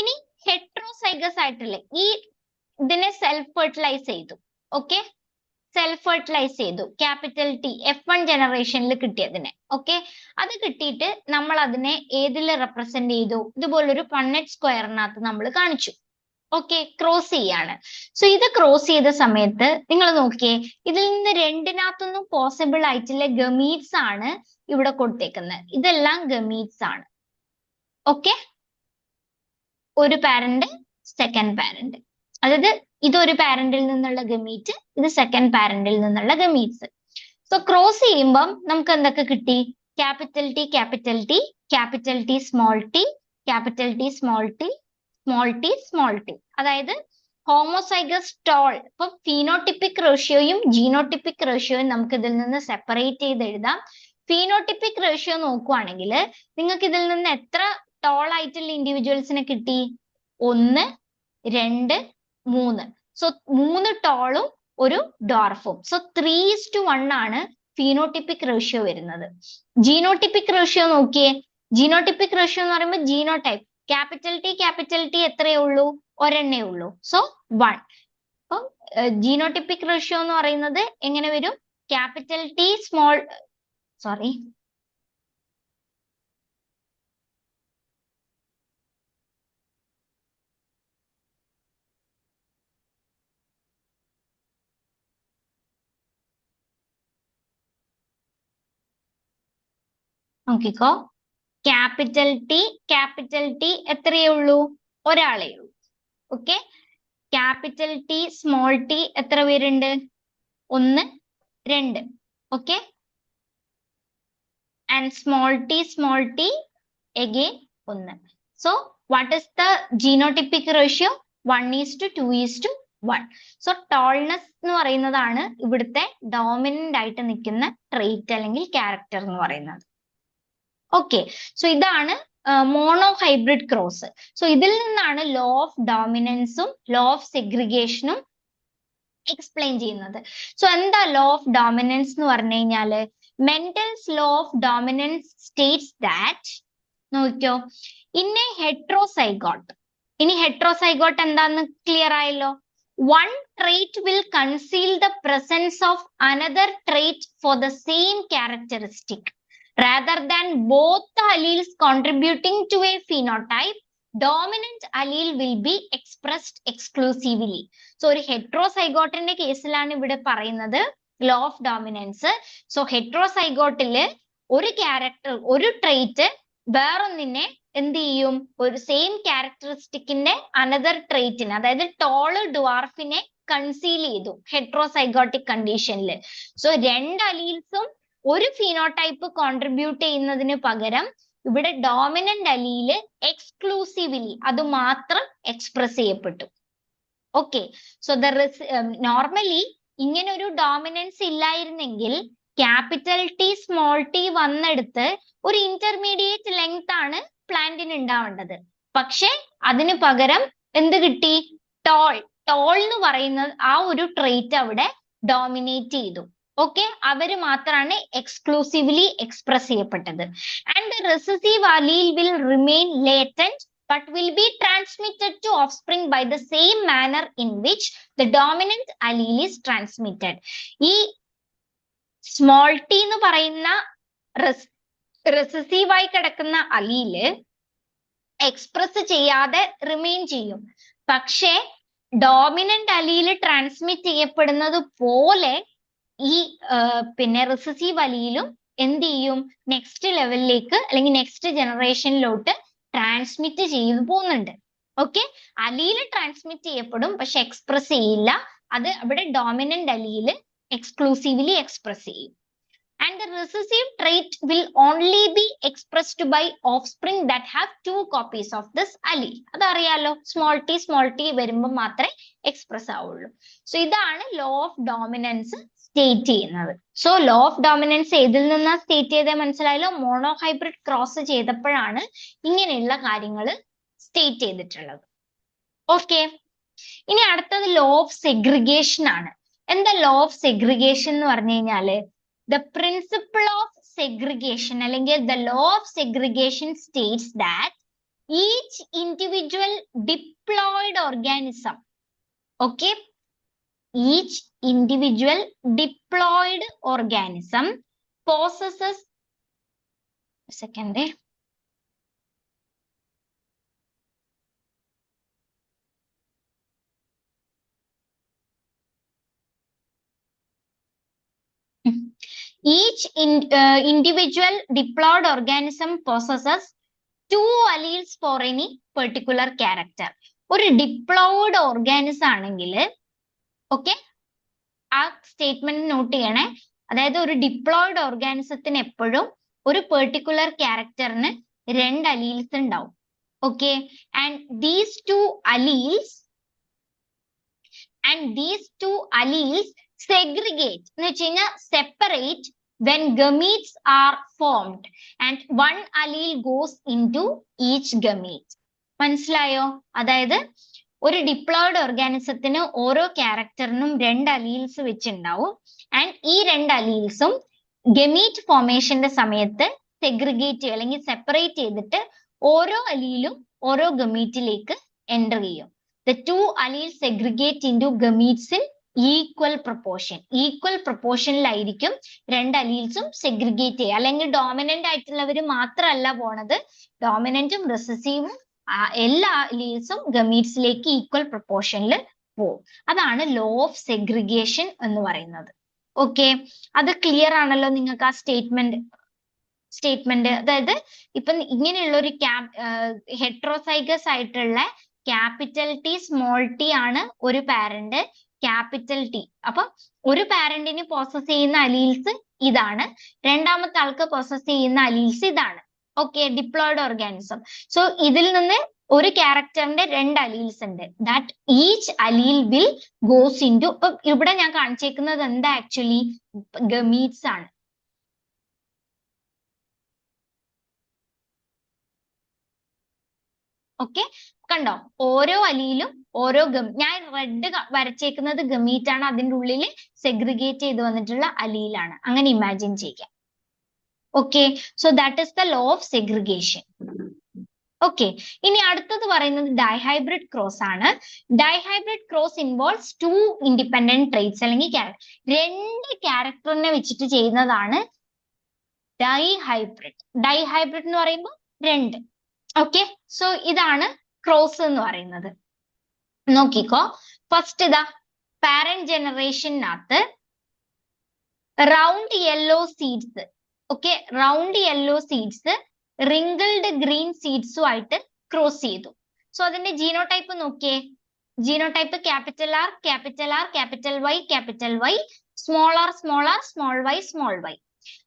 ഇനി ഹെട്രോസൈഗസ് ആയിട്ടുള്ള ഇതിനെ സെൽഫ് ഫെർട്ടിലൈസ് ചെയ്തു. ഓക്കെ, സെൽഫ് ഫെർട്ടിലൈസ് ചെയ്തു ക്യാപിറ്റൽ ടി F1 ജനറേഷനിൽ കിട്ടിയതിനെ. ഓക്കെ, അത് കിട്ടിയിട്ട് നമ്മൾ അതിനെ ഏതിൽ റെപ്രസെന്റ് ചെയ്തു? ഇതുപോലൊരു പണ്ണറ്റ് സ്ക്വയറിനകത്ത് നമ്മൾ കാണിച്ചു. ഓക്കെ, ക്രോസ് ചെയ്യാണ്. സോ ഇത് ക്രോസ് ചെയ്ത സമയത്ത് നിങ്ങൾ നോക്കിയേ, ഇതിൽ നിന്ന് രണ്ടിനകത്തൊന്നും പോസിബിൾ ആയിട്ടുള്ള ഗമീറ്റ്സ് ആണ് ഇവിടെ കൊടുത്തേക്കുന്നത്. ഇതെല്ലാം ഗമീറ്റ്സ് ആണ്. ഓക്കെ, ഒരു പാരന്റ്, സെക്കൻഡ് പാരന്റ്. അതായത് ഇതൊരു പാരന്റിൽ നിന്നുള്ള ഗമീറ്റ്, ഇത് സെക്കൻഡ് പാരന്റിൽ നിന്നുള്ള ഗമീറ്റ്സ്. സോ ക്രോസ് ചെയ്യുമ്പം നമുക്ക് എന്തൊക്കെ കിട്ടി? Capital T, capital T, capital T, small T, capital T, small T, small T, small T. അതായത് ഹോമോസൈഗസ് ടോൾ. ഇപ്പൊ ഫീനോട്ടിപ്പിക് റേഷ്യോയും ജീനോട്ടിപ്പിക് റേഷ്യോയും നമുക്ക് ഇതിൽ നിന്ന് സെപ്പറേറ്റ് ചെയ്ത് എഴുതാം. ഫീനോട്ടിപ്പിക് റേഷ്യോ നോക്കുവാണെങ്കിൽ നിങ്ങൾക്ക് ഇതിൽ നിന്ന് എത്ര ടോൾ ആയിട്ടുള്ള ഇൻഡിവിജ്വൽസിനെ കിട്ടി? 1, 2, 3. സോ 3 ടോളും ഒരു ഡോർഫും. സോ 3:1 ആണ് ഫീനോട്ടിപ്പിക് റേഷ്യോ വരുന്നത്. ജീനോട്ടിപ്പിക് റേഷ്യോ നോക്കിയേ. ജീനോട്ടിപ്പിക് റേഷ്യോ എന്ന് പറയുമ്പോൾ ജീനോടൈപ്പ് ക്യാപിറ്റൽ ടി എത്രയേ ഉള്ളൂ? ഒരെണ്ണേ ഉള്ളൂ. സോ 1. അപ്പം ജീനോട്ടിപ്പിക് റേഷ്യോ എന്ന് പറയുന്നത് എങ്ങനെ വരും? ക്യാപിറ്റൽ ടി സ്മോൾ നോക്കിക്കോ. ക്യാപിറ്റൽ ടി എത്രയേ ഉള്ളൂ? ഒരാളേ ഉള്ളൂ. Okay, capital T small T എത്ര പേരുണ്ട്? 1, 2. Okay, and small T again 1. So what is the genotypic ratio? 1:2:1. So tallness എന്ന് പറയുന്നതാണ് ഇവിടുത്തെ ഡോമിനന്റ് ആയിട്ട് നിൽക്കുന്ന ട്രേറ്റ് അല്ലെങ്കിൽ ക്യാരക്ടർ എന്ന് പറയുന്നത്. ഓക്കെ, സോ ഇതാണ് മോണോ ഹൈബ്രിഡ് ക്രോസ്. സോ ഇതിൽ നിന്നാണ് ലോ ഓഫ് ഡോമിനൻസും ലോ ഓഫ് സെഗ്രിഗേഷനും എക്സ്പ്ലെയിൻ ചെയ്യുന്നത്. സോ എന്താ ലോ ഓഫ് ഡോമിനൻസ് എന്ന് പറഞ്ഞു കഴിഞ്ഞാല്, Mendel's law of dominance states that, നോക്കിയോ, ഇൻ എ ഹെട്രോസൈഗോട്ട്. ഇനി ഹെട്രോസൈഗോട്ട് എന്താന്ന് ക്ലിയർ ആയല്ലോ. One trait will conceal the presence of another trait for the same characteristic. Rather than both the alleles contributing to a phenotype, dominant allele will be expressed exclusively. So ഒരു ഹെട്രോസൈഗോട്ടിന്റെ കേസിലാണ് ഇവിടെ പറയുന്നത് law of dominance. So ഹെട്രോസൈഗോട്ടില് ഒരു character, ഒരു trait വേറൊന്നിനെ എന്ത് ചെയ്യും? ഒരു same ക്യാരക്ടറിസ്റ്റിക്കിന്റെ another ട്രേറ്റിന്, അതായത് ടോള് ഡ്വാർഫിനെ കൺസീൽ ചെയ്തു ഹെട്രോസൈഗോട്ടിക് കണ്ടീഷനിൽ. സോ രണ്ട് അലീൽസും ഒരു ഫീനോടൈപ്പ് കോൺട്രിബ്യൂട്ട് ചെയ്യുന്നതിന് പകരം ഇവിടെ ഡോമിനന്റ് അലീല് എക്സ്ക്ലൂസീവ്ലി അത് മാത്രം എക്സ്പ്രസ് ചെയ്യപ്പെട്ടു. ഓക്കെ, സോ നോർമലി ഇങ്ങനെ ഒരു ഡോമിനൻസ് ഇല്ലായിരുന്നെങ്കിൽ ക്യാപിറ്റൽ ടി സ്മോൾ ടി വന്നെടുത്ത് ഒരു ഇന്റർമീഡിയറ്റ് ലെങ്ത് ആണ് പ്ലാന്റിന് ഉണ്ടാവേണ്ടത്. പക്ഷെ അതിന് പകരം എന്ത് കിട്ടി? ടോൾ എന്ന് പറയുന്ന ആ ഒരു ട്രേറ്റ് അവിടെ ഡോമിനേറ്റ് ചെയ്തു. ഓക്കെ, അവര് മാത്രമാണ് എക്സ്ക്ലൂസീവ്ലി എക്സ്പ്രസ് ചെയ്യപ്പെട്ടത്. And the recessive അലീൽ will remain latent but will be transmitted to offspring by the same manner in which the dominant allele is transmitted. ഈ സ്മോൾ ടി എന്ന് പറയുന്ന റെസസീവായി കിടക്കുന്ന അലീല് എക്സ്പ്രസ് ചെയ്യാതെ റിമെയിൻ ചെയ്യും. പക്ഷേ ഡോമിനന്റ് അലീല് ട്രാൻസ്മിറ്റ് ചെയ്യപ്പെടുന്നത് പോലെ ഈ പിന്നെ റിസസീവ് അലീലും എന്ത് ചെയ്യും, നെക്സ്റ്റ് ലെവലിലേക്ക് അല്ലെങ്കിൽ നെക്സ്റ്റ് ജനറേഷനിലോട്ട് ട്രാൻസ്മിറ്റ് ചെയ്തു പോകുന്നുണ്ട്. ഓക്കെ, അലീല് ട്രാൻസ്മിറ്റ് ചെയ്യപ്പെടും പക്ഷെ എക്സ്പ്രസ് ചെയ്യില്ല. അത് അവിടെ ഡോമിനന്റ് അലീല് എക്സ്ക്ലൂസീവ്ലി എക്സ്പ്രസ് ചെയ്യും. And the recessive trait will only be expressed by offspring that have 2 copies of this allele. അതറിയാലോ, സ്മോൾ ടി വരുമ്പോൾ മാത്രമേ എക്സ്പ്രസ് ആവുള്ളൂ. സോ ഇതാണ് ലോ ഓഫ് ഡോമിനൻസ് സ്റ്റേറ്റ് ചെയ്യുന്നത്. സോ ലോ ഓഫ് ഡോമിനൻസ് ഏതിൽ നിന്നാണ് state ചെയ്തത് മനസ്സിലായല്ലോ? മോണോഹൈബ്രിഡ് ക്രോസ് ചെയ്തപ്പോഴാണ് ഇങ്ങനെയുള്ള കാര്യങ്ങൾ സ്റ്റേറ്റ് ചെയ്തിട്ടുള്ളത്. ഓക്കെ, ഇനി അടുത്തത് ലോ ഓഫ് സെഗ്രിഗേഷൻ ആണ്. എന്താ ലോ ഓഫ് സെഗ്രിഗേഷൻ എന്ന് പറഞ്ഞു കഴിഞ്ഞാല്, the principle of segregation അല്ലെങ്കിൽ the law of segregation states that each individual diploid organism, okay, each individual diploid organism possesses, each individual diploid organism possesses 2 alleles for any particular character. ഒരു diploid organism ആണെങ്കിൽ, okay, ആ statement not ചെയ്യണേ. അതായത് ഒരു diploid ഓർഗാനിസത്തിന് എപ്പോഴും ഒരു particular ക്യാരക്ടറിന് 2 alleles ഉണ്ടാവും. Okay, and these 2 alleles segregate എന്ന് വെച്ച് കഴിഞ്ഞാൽ separate when gametes are formed and 1 allele goes into each gamete. മനസ്സിലായോ? അതായത് ഒരു ഡിപ്ലോയിഡ് ഓർഗാനിസത്തിന് ഓരോ ക്യാരക്ടറിനും 2 അലീൽസ് വെച്ചുണ്ടാവും. ആൻഡ് ഈ 2 അലീൽസും ഗമീറ്റ് ഫോർമേഷന്റെ സമയത്ത് സെഗ്രിഗേറ്റ് അല്ലെങ്കിൽ സെപ്പറേറ്റ് ചെയ്തിട്ട് ഓരോ അലീലും ഓരോ ഗമീറ്റിലേക്ക് എൻ്റർ ചെയ്യും. The 2 alleles segregate into gametes in equal പ്രൊപ്പോർഷനിലായിരിക്കും 2 അലീൽസും സെഗ്രിഗേറ്റ് ചെയ്യുക. അല്ലെങ്കിൽ ഡോമിനന്റ് ആയിട്ടുള്ളവർ മാത്രമല്ല പോണത്, ഡോമിനന്റും റിസസീവും എല്ലാ അലീൽസും ഗമീറ്റ്സിലേക്ക് ഈക്വൽ പ്രൊപ്പോർഷനിൽ പോകും. അതാണ് ലോ ഓഫ് സെഗ്രിഗേഷൻ എന്ന് പറയുന്നത്. ഓക്കെ, അത് ക്ലിയർ ആണല്ലോ നിങ്ങൾക്ക് ആ സ്റ്റേറ്റ്മെന്റ്? അതായത് ഇപ്പൊ ഇങ്ങനെയുള്ള ഒരു ഹെട്രോസൈഗസ് ആയിട്ടുള്ള ക്യാപിറ്റൽ ടി സ്മോൾ ടി ആണ് ഒരു പാരന്റ്, ക്യാപിറ്റൽ ടി. അപ്പൊ ഒരു പാരന്റിന് പ്രോസസ് ചെയ്യുന്ന അലീൽസ് ഇതാണ്, രണ്ടാമത്തെ ആൾക്ക് പ്രോസസ് ചെയ്യുന്ന അലീൽസ് ഇതാണ്. Okay, diploid organism. സോ ഇതിൽ നിന്ന് ഒരു ക്യാരക്ടറിന്റെ 2 അലീൽസ് ഉണ്ട്. That each allele will goes into, ഇപ്പൊ ഇവിടെ ഞാൻ കാണിച്ചേക്കുന്നത് എന്താ, ആക്ച്വലി ഗമീറ്റ്സ് ആണ്. ഓക്കെ, കണ്ടോ, ഓരോ അലീലും ഓരോ ഞാൻ റെഡ് വരച്ചേക്കുന്നത് ഗമീറ്റ് ആണ്, അതിൻ്റെ ഉള്ളിൽ സെഗ്രിഗേറ്റ് ചെയ്ത് വന്നിട്ടുള്ള അലീലാണ്. അങ്ങനെ ഇമാജിൻ ചെയ്യാം. Okay, so that is the law of segregation. Okay, ഇനി അടുത്തത് പറയുന്നത് ഡൈഹൈബ്രിഡ് ക്രോസ് ആണ്. Dihybrid cross involves 2 independent traits അല്ലെങ്കിൽ 2 ക്യാരക്ടറിനെ വെച്ചിട്ട് ചെയ്യുന്നതാണ് ഡൈഹൈബ്രിഡ്. ഡൈഹൈബ്രിഡ് എന്ന് പറയുമ്പോൾ 2. ഓക്കെ, സോ ഇതാണ് ക്രോസ് എന്ന് പറയുന്നത്. നോക്കിക്കോ, ഫസ്റ്റ് ഇതാ പാരന്റ് ജനറേഷനകത്ത് round yellow seeds, okay, round yellow seeds wrinkled green സീഡ്സുമായിട്ട് ക്രോസ് ചെയ്തു. സോ അതിന്റെ ജീനോടൈപ്പ് നോക്കിയേ. Genotype capital R, capital R, capital Y, capital Y, small R, small R, small Y, small Y.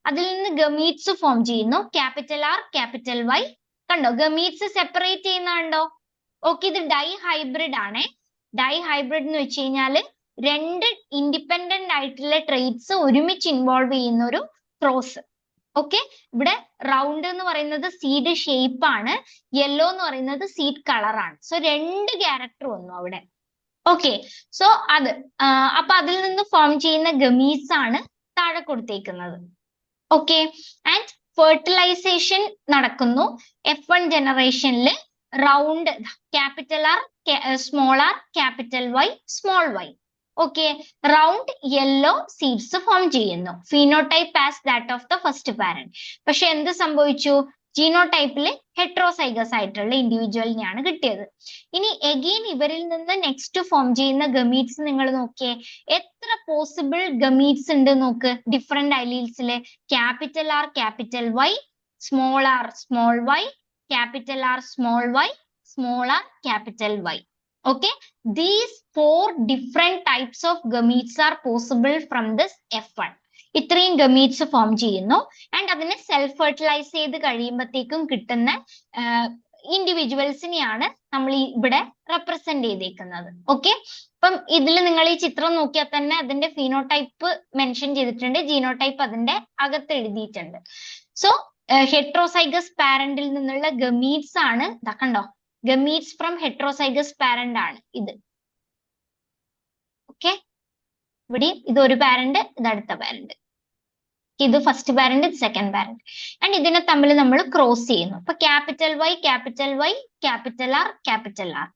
അതിൽ നിന്ന് gametes form ചെയ്യുന്നു. Capital R, capital Y. കണ്ടോ, gametes separate ചെയ്യുന്നുണ്ടോ? Okay, ഇത് ഡൈഹൈബ്രിഡ് ആണ്. ഡൈഹൈബ്രിഡ് എന്ന് വെച്ച് കഴിഞ്ഞാല് 2 ഇൻഡിപെൻഡന്റ് ആയിട്ടുള്ള ട്രേറ്റ്സ് ഒരുമിച്ച് ഇൻവോൾവ് ചെയ്യുന്ന ഒരു ക്രോസ്. ഓക്കെ, ഇവിടെ റൗണ്ട് എന്ന് പറയുന്നത് സീഡ് ഷേപ്പ് ആണ്, യെല്ലോ എന്ന് പറയുന്നത് സീഡ് കളർ ആണ്. സോ 2 ക്യാരക്ടർ വന്നു അവിടെ. ഓക്കെ, സോ അത് അപ്പൊ അതിൽ നിന്ന് ഫോം ചെയ്യുന്ന ഗമീറ്റ്സ് ആണ് താഴെ കൊടുത്തേക്കുന്നത്. ഓക്കെ, ആൻഡ് ഫെർട്ടിലൈസേഷൻ നടക്കുന്നു F1 ജനറേഷനിൽ. Round capital R small R capital Y small Y. Okay, round yellow seeds form ചെയ്യുന്നു. Phenotype as that of the first parent. പക്ഷെ എന്ത് സംഭവിച്ചു? ജീനോടൈപ്പില് ഹെട്രോസൈഗസ് ആയിട്ടുള്ള ഇൻഡിവിജ്വലിനെയാണ് കിട്ടിയത്. ഇനി എഗെയിൻ ഇവരിൽ നിന്ന് നെക്സ്റ്റ് ഫോം ചെയ്യുന്ന ഗമീറ്റ്സ് നിങ്ങൾ നോക്കിയേ, എത്ര പോസിബിൾ ഗമീറ്റ്സ് ഉണ്ട് നോക്ക് ഡിഫറെന്റ് അലീൽസിലെ. Capital R capital Y, small R small Y, capital R small y, small r capital Y. Okay, these 4 different types of gametes are possible from this F1. ഇത്രയും gametes form ചെയ്യുന്നു. And അതിനെ self fertilise ചെയ്ത് കഴിയുമ്പോഴത്തേക്കും കിട്ടുന്ന ഇൻഡിവിജ്വൽസിനെയാണ് നമ്മൾ ഇവിടെ represent ചെയ്തേക്കുന്നത്. Okay, അപ്പം ഇതിൽ നിങ്ങൾ ഈ ചിത്രം നോക്കിയാൽ തന്നെ അതിന്റെ ഫീനോടൈപ്പ് മെൻഷൻ ചെയ്തിട്ടുണ്ട്, ജീനോടൈപ്പ് അതിന്റെ അകത്ത് എഴുതിയിട്ടുണ്ട്. സോ ഹെട്രോസൈഗസ് പാരന്റിൽ നിന്നുള്ള ഗമീറ്റ്സ് ആണ്, കണ്ടോ, ഗമീറ്റ്സ് ഫ്രം ഹെട്രോസൈഗസ് പാരന്റ് ആണ് ഇത്. ഓക്കെ, ഇവിടെ ഇത് ഒരു പാരന്റ്, ഇത് അടുത്ത പാരന്റ്, ഇത് ഫസ്റ്റ് പാരന്റ്, ഇത് സെക്കൻഡ് പാരന്റ്. ആൻഡ് ഇതിനെ തമ്മിൽ നമ്മൾ ക്രോസ് ചെയ്യുന്നു. അപ്പൊ capital Y capital Y capital R capital R.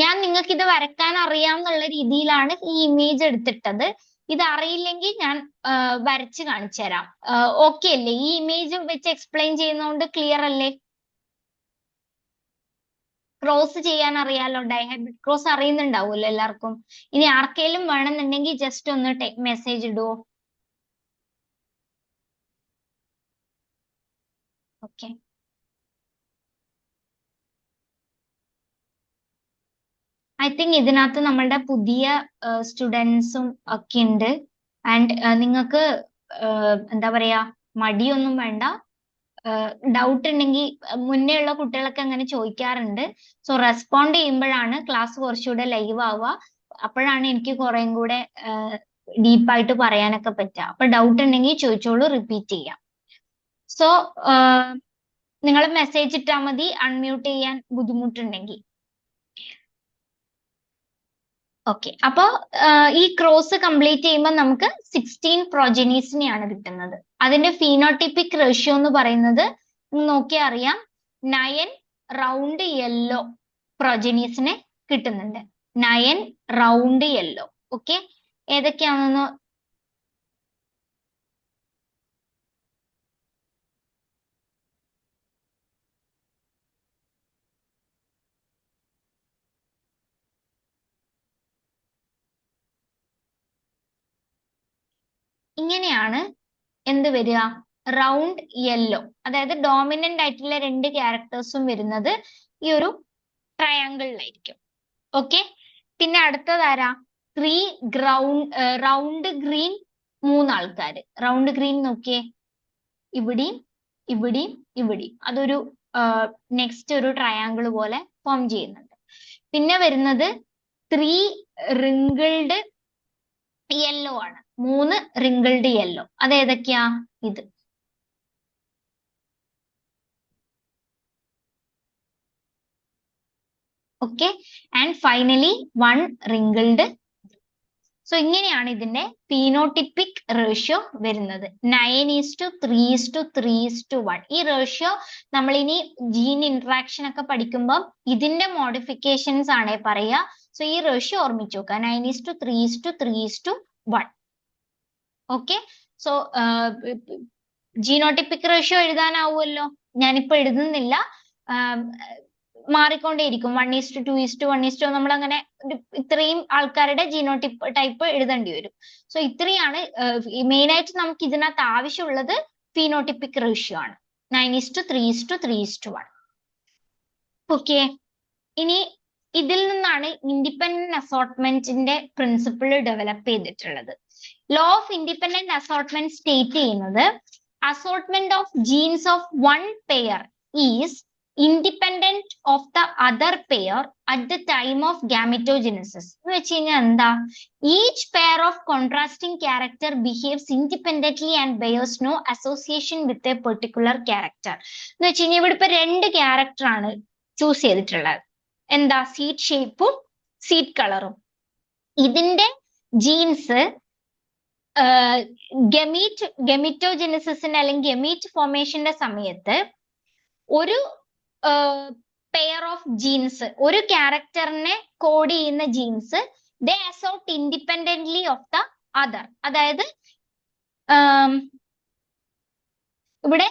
ഞാൻ നിങ്ങൾക്ക് ഇത് വരക്കാൻ അറിയാമെന്നുള്ള രീതിയിലാണ് ഈ ഇമേജ് എടുത്തിട്ടത്. ഇത് അറിയില്ലെങ്കിൽ ഞാൻ വരച്ച് കാണിച്ചു തരാം. ഓക്കെ അല്ലേ? ഈ ഇമേജ് വെച്ച് എക്സ്പ്ലെയിൻ ചെയ്യുന്നതുകൊണ്ട് ക്ലിയർ അല്ലേ? ക്രോസ് ചെയ്യാൻ അറിയാലോ, ഡൈഹൈബ്രിഡ് ക്രോസ് അറിയുന്നുണ്ടാവുമല്ലോ എല്ലാവർക്കും. ഇനി ആർക്കെങ്കിലും വേണമെന്നുണ്ടെങ്കിൽ ജസ്റ്റ് ഒന്ന് മെസ്സേജ് ഇടുവോ? ഓക്കെ, ഐ തിങ്ക് ഇതിനകത്ത് നമ്മളുടെ പുതിയ സ്റ്റുഡൻസും ഒക്കെ ഉണ്ട്. ആൻഡ് നിങ്ങൾക്ക് എന്താ പറയാ, മടിയൊന്നും വേണ്ട. ഡൗട്ട് ഉണ്ടെങ്കിൽ മുന്നേ ഉള്ള കുട്ടികളൊക്കെ അങ്ങനെ ചോദിക്കാറുണ്ട്. സോ റെസ്പോണ്ട് ചെയ്യുമ്പോഴാണ് ക്ലാസ് കുറച്ചുകൂടെ ലൈവ് ആവുക. അപ്പോഴാണ് എനിക്ക് കുറേം കൂടെ ഡീപ്പായിട്ട് പറയാനൊക്കെ പറ്റുക. അപ്പൊ ഡൗട്ട് ഉണ്ടെങ്കിൽ ചോദിച്ചോളൂ, റിപ്പീറ്റ് ചെയ്യാം. സോ നിങ്ങൾ മെസ്സേജ് ഇട്ടാൽ മതി അൺമ്യൂട്ട് ചെയ്യാൻ ബുദ്ധിമുട്ടുണ്ടെങ്കിൽ. ഓക്കെ, അപ്പൊ ഈ ക്രോസ് കംപ്ലീറ്റ് ചെയ്യുമ്പോൾ നമുക്ക് 16 പ്രൊജനീസിനെയാണ് കിട്ടുന്നത്. അതിന്റെ ഫീനോട്ടിപ്പിക് റേഷ്യോ എന്ന് പറയുന്നത് നോക്കിയാൽ അറിയാം, 9 റൗണ്ട് യെല്ലോ പ്രൊജനീസിനെ കിട്ടുന്നുണ്ട്. 9 റൗണ്ട് യെല്ലോ. ഓക്കെ, ഏതൊക്കെയാണെന്ന് ഇങ്ങനെയാണ് എന്ത് വരിക, റൗണ്ട് യെല്ലോ. അതായത് ഡോമിനന്റ് ആയിട്ടുള്ള 2 ക്യാരക്ടേഴ്സും വരുന്നത് ഈ ഒരു ട്രയാങ്കിളിലായിരിക്കും. ഓക്കെ, പിന്നെ അടുത്തതാരാ, റൗണ്ട് ഗ്രീൻ 3 ആൾക്കാർ. റൗണ്ട് ഗ്രീൻ നോക്കിയേ, ഇവിടെയും ഇവിടെയും ഇവിടെയും. അതൊരു നെക്സ്റ്റ് ഒരു ട്രയാങ്കിൾ പോലെ ഫോം ചെയ്യുന്നുണ്ട്. പിന്നെ വരുന്നത് 3 റിങ്കിൾഡ് യെല്ലോ ആണ്. 3 റിങ്കിൾഡ് യെല്ലോ. അത് ഏതൊക്കെയാ? ഇത്. Okay, and finally 1 wrinkled. So ഇങ്ങനെയാണ് ഇതിന്റെ ഫീനോട്ടിപ്പിക് റേഷ്യോ വരുന്നത്. 9:3:3:1. ഈ റേഷ്യോ നമ്മൾ ഇനി ജീൻ ഇന്ററാക്ഷൻ ഒക്കെ പഠിക്കുമ്പോൾ ഇതിന്റെ മോഡിഫിക്കേഷൻസ് ആണ് പറയുക. സോ ഈ റേഷ്യോ ഓർമ്മിച്ചു നോക്കുക, 9:3:3:1. ഓക്കെ, സോ ജീനോട്ടിപ്പിക് റേഷ്യോ എഴുതാനാവുമല്ലോ. ഞാനിപ്പോ എഴുതുന്നില്ല, മാറിക്കൊണ്ടേയിരിക്കും. 1:2:1:1 നമ്മൾ അങ്ങനെ ഇത്രയും ആൾക്കാരുടെ ജീനോടിപ്പ് ടൈപ്പ് എഴുതേണ്ടി വരും. സോ ഇത്രയാണ് മെയിൻ ആയിട്ട് നമുക്ക് ഇതിനകത്ത് ആവശ്യമുള്ളത്. ഫീനോട്ടിപ്പിക് റേഷ്യോ ആണ് 9:3:3:1. ഓക്കെ, ഇനി ഇതിൽ നിന്നാണ് ഇൻഡിപെൻഡന്റ് അസോർട്ട്മെന്റിന്റെ പ്രിൻസിപ്പിൾ ഡെവലപ്പ് ചെയ്തിട്ടുള്ളത്. Law of independent assortment state ചെയ്യുന്നത്, assortment of genes of one pair is independent of the other pair at the time of gametogenesis. എന്ന് വെച്ച് കഴിഞ്ഞാൽ എന്താ, each pair of contrasting character behaves independently and bears no association with a particular character. എന്ന് വെച്ച് കഴിഞ്ഞാൽ ഇവിടെ ഇപ്പൊ 2 character ആണ് ചൂസ് ചെയ്തിട്ടുള്ളത്. എന്താ, സീഡ് ഷേപ്പും സീഡ് കളറും. ഇതിന്റെ ജീൻസ് ഗമീറ്റോജെനിസിന് അല്ലെങ്കിൽ ഗമീറ്റ് ഫോർമേഷന്റെ സമയത്ത് ഒരു പെയർ ഓഫ് ജീൻസ്, ഒരു ക്യാരക്ടറിനെ കോഡ് ചെയ്യുന്ന genes, they assort independently of the other. അതായത് ഇവിടെ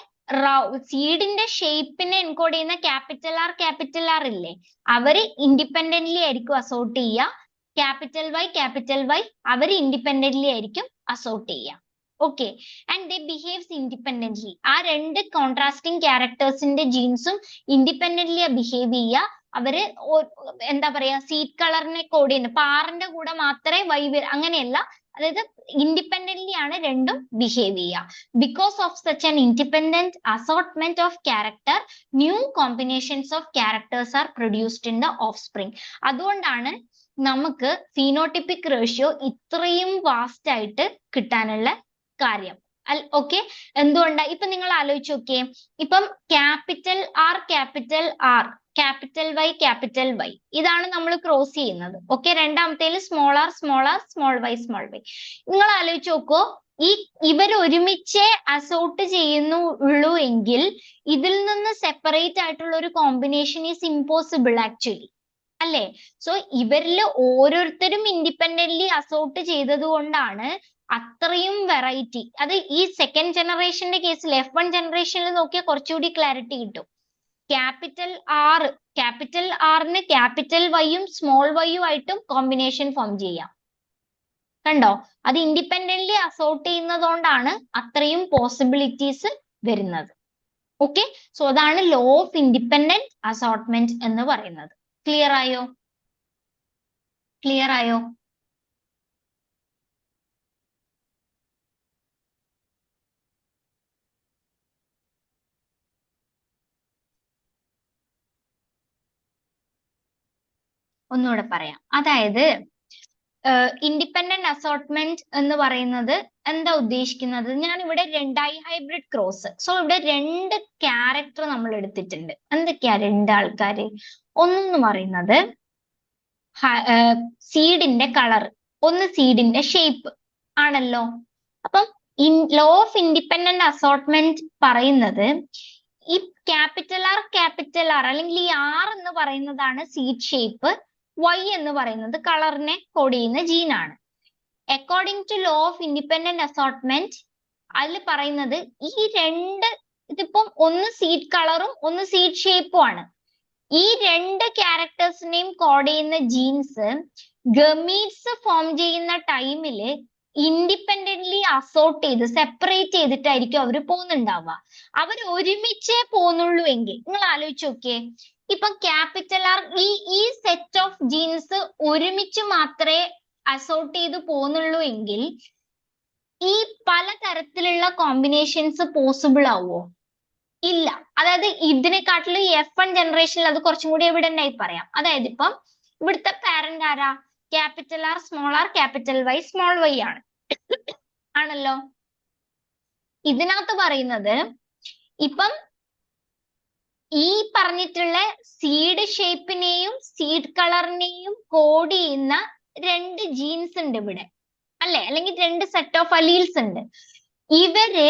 സീഡിന്റെ ഷേപ്പിനെ എൻകോഡ് ചെയ്യുന്ന ക്യാപിറ്റൽ ആർ ഇല്ലേ, അവര് ഇൻഡിപെൻഡന്റ്ലി ആയിരിക്കും അസോർട്ട് ചെയ്യുക. ക്യാപിറ്റൽ വൈ അവര് ഇൻഡിപെൻഡന്റ്ലി ആയിരിക്കും അസോർട്ട് ചെയ്യുക. Okay, and they behaves independently. ആ രണ്ട് കോൺട്രാസ്റ്റിംഗ് ക്യാരക്ടേഴ്സിന്റെ ജീൻസും ഇൻഡിപെൻഡന്റ്ലി ബിഹേവ് ചെയ്യുക. അവര് എന്താ പറയാ, സീഡ് കളറിനെ കോഡ് ചെയ്യുന്നത്. ഇപ്പൊ ആറിന്റെ കൂടെ മാത്രമേ വൈ അങ്ങനെയല്ല, അതായത് ഇൻഡിപെൻഡന്റ്ലി ആണ് രണ്ടും ബിഹേവ് ചെയ്യുക. Because of such an independent assortment of character, new combinations of characters are produced in the of spring. അതുകൊണ്ടാണ് നമുക്ക് ഫീനോട്ടിപ്പിക് റേഷ്യോ ഇത്രയും വാസ്റ്റ് ആയിട്ട് കിട്ടാനുള്ള കാര്യം. ഓക്കെ, എന്തുകൊണ്ടാ? ഇപ്പൊ നിങ്ങൾ ആലോചിച്ച് നോക്കിയേ, ഇപ്പം ക്യാപിറ്റൽ ആർ ക്യാപിറ്റൽ വൈ ഇതാണ് നമ്മൾ ക്രോസ് ചെയ്യുന്നത്. ഓക്കെ, രണ്ടാമത്തേല് സ്മോൾ ആർ സ്മോൾ വൈ. നിങ്ങൾ ആലോചിച്ച് നോക്കൂ, ഇവർ ഒരുമിച്ച് അസോർട്ട് ചെയ്യുന്നുള്ളൂ എങ്കിൽ ഇതിൽ നിന്ന് സെപ്പറേറ്റ് ആയിട്ടുള്ള ഒരു കോമ്പിനേഷൻ ഈസ് ഇമ്പോസിബിൾ ആക്ച്വലി, അല്ലേ? സോ ഇവരിൽ ഓരോരുത്തരും ഇൻഡിപെൻഡന്റ്ലി അസോർട്ട് ചെയ്തത് കൊണ്ടാണ് അത്രയും വെറൈറ്റി. അത് ഈ സെക്കൻഡ് ജനറേഷന്റെ കേസിൽ, F1 ജനറേഷനിൽ നോക്കിയാൽ കുറച്ചുകൂടി ക്ലാരിറ്റി കിട്ടും. ക്യാപിറ്റൽ ആറിന് ക്യാപിറ്റൽ വൈയും സ്മോൾ വൈയും ആയിട്ടും കോമ്പിനേഷൻ ഫോം ചെയ്യാം. കണ്ടോ? അത് ഇൻഡിപെൻഡന്റ്ലി അസോർട്ട് ചെയ്യുന്നതുകൊണ്ടാണ് അത്രയും പോസിബിലിറ്റീസ് വരുന്നത്. ഓക്കെ, സോ അതാണ് ലോ ഓഫ് ഇൻഡിപെൻഡന്റ് അസോർട്ട്മെന്റ് എന്ന് പറയുന്നത്. ക്ലിയർ ആയോ? ഒന്നുകൂടെ പറയാം. അതായത് ഇൻഡിപെൻഡന്റ് അസോർട്ട്മെന്റ് എന്ന് പറയുന്നത് എന്താ ഉദ്ദേശിക്കുന്നത്? ഞാൻ ഇവിടെ ഡൈ ഹൈബ്രിഡ് ക്രോസ്. സോ ഇവിടെ രണ്ട് ക്യാരക്ടർ നമ്മൾ എടുത്തിട്ടുണ്ട്. എന്തൊക്കെയാ രണ്ട് ആൾക്കാര്? ഒന്നെന്ന് പറയുന്നത് സീഡിന്റെ കളർ, ഒന്ന് സീഡിന്റെ ഷേപ്പ് ആണല്ലോ. അപ്പം ലോ ഓഫ് ഇൻഡിപെൻഡന്റ് അസോർട്ട്മെന്റ് പറയുന്നത് ഈ ക്യാപിറ്റൽ ആർ അല്ലെങ്കിൽ ഈ ആർ എന്ന് പറയുന്നതാണ് സീഡ് ഷേപ്പ്, വൈ എന്ന് പറയുന്നത് കളറിനെ കോഡ് ചെയ്യുന്ന ജീനാണ്. According to law of independent assortment അതിൽ പറയുന്നത് ഈ രണ്ട്, ഇതിപ്പം ഒന്ന് സീഡ് കളറും ഒന്ന് സീഡ് ഷേപ്പും ആണ്. ഈ രണ്ട് ക്യാരക്ടേഴ്സിനെയും കോഡ് ചെയ്യുന്ന ജീൻസ് ഗമീറ്റ്സ് ഫോം ചെയ്യുന്ന ടൈമില് ഇൻഡിപെൻഡന്റ്ലി അസോർട്ട് ചെയ്ത് സെപ്പറേറ്റ് ചെയ്തിട്ടായിരിക്കും അവർ പോകുന്നുണ്ടാവുക. അവർ ഒരുമിച്ചേ പോകുന്നുള്ളൂ എങ്കിൽ നിങ്ങൾ ആലോചിച്ച് നോക്കിയേ, ഇപ്പൊ ക്യാപിറ്റൽ ആർ ഈ സെറ്റ് ഓഫ് ജീൻസ് ഒരുമിച്ച് മാത്രമേ അസോർട്ട് ചെയ്ത് പോകുന്നുള്ളൂ എങ്കിൽ ഈ പലതരത്തിലുള്ള കോമ്പിനേഷൻസ് പോസിബിൾ ആവുമോ? ഇല്ല. അതായത് ഇതിനെക്കാട്ടിലും F1 ജനറേഷനിൽ അത് കുറച്ചും കൂടി എവിഡന്റ് ആയി പറയാം. അതായത് ഇപ്പം ഇവിടുത്തെ പാരന്റ് ആരാ? Capital R capital Y small Y ആണ്, ആണല്ലോ. ഇതിനകത്ത് പറയുന്നത് ഇപ്പം ഈ പറഞ്ഞിട്ടുള്ള സീഡ് ഷേപ്പിനെയും സീഡ് കളറിനെയും കോഡ് ചെയ്യുന്ന രണ്ട് ജീൻസ് ഉണ്ട് ഇവിടെ, അല്ലെ? അല്ലെങ്കിൽ രണ്ട് സെറ്റ് ഓഫ് അലീൽസ് ഉണ്ട്. ഇവര്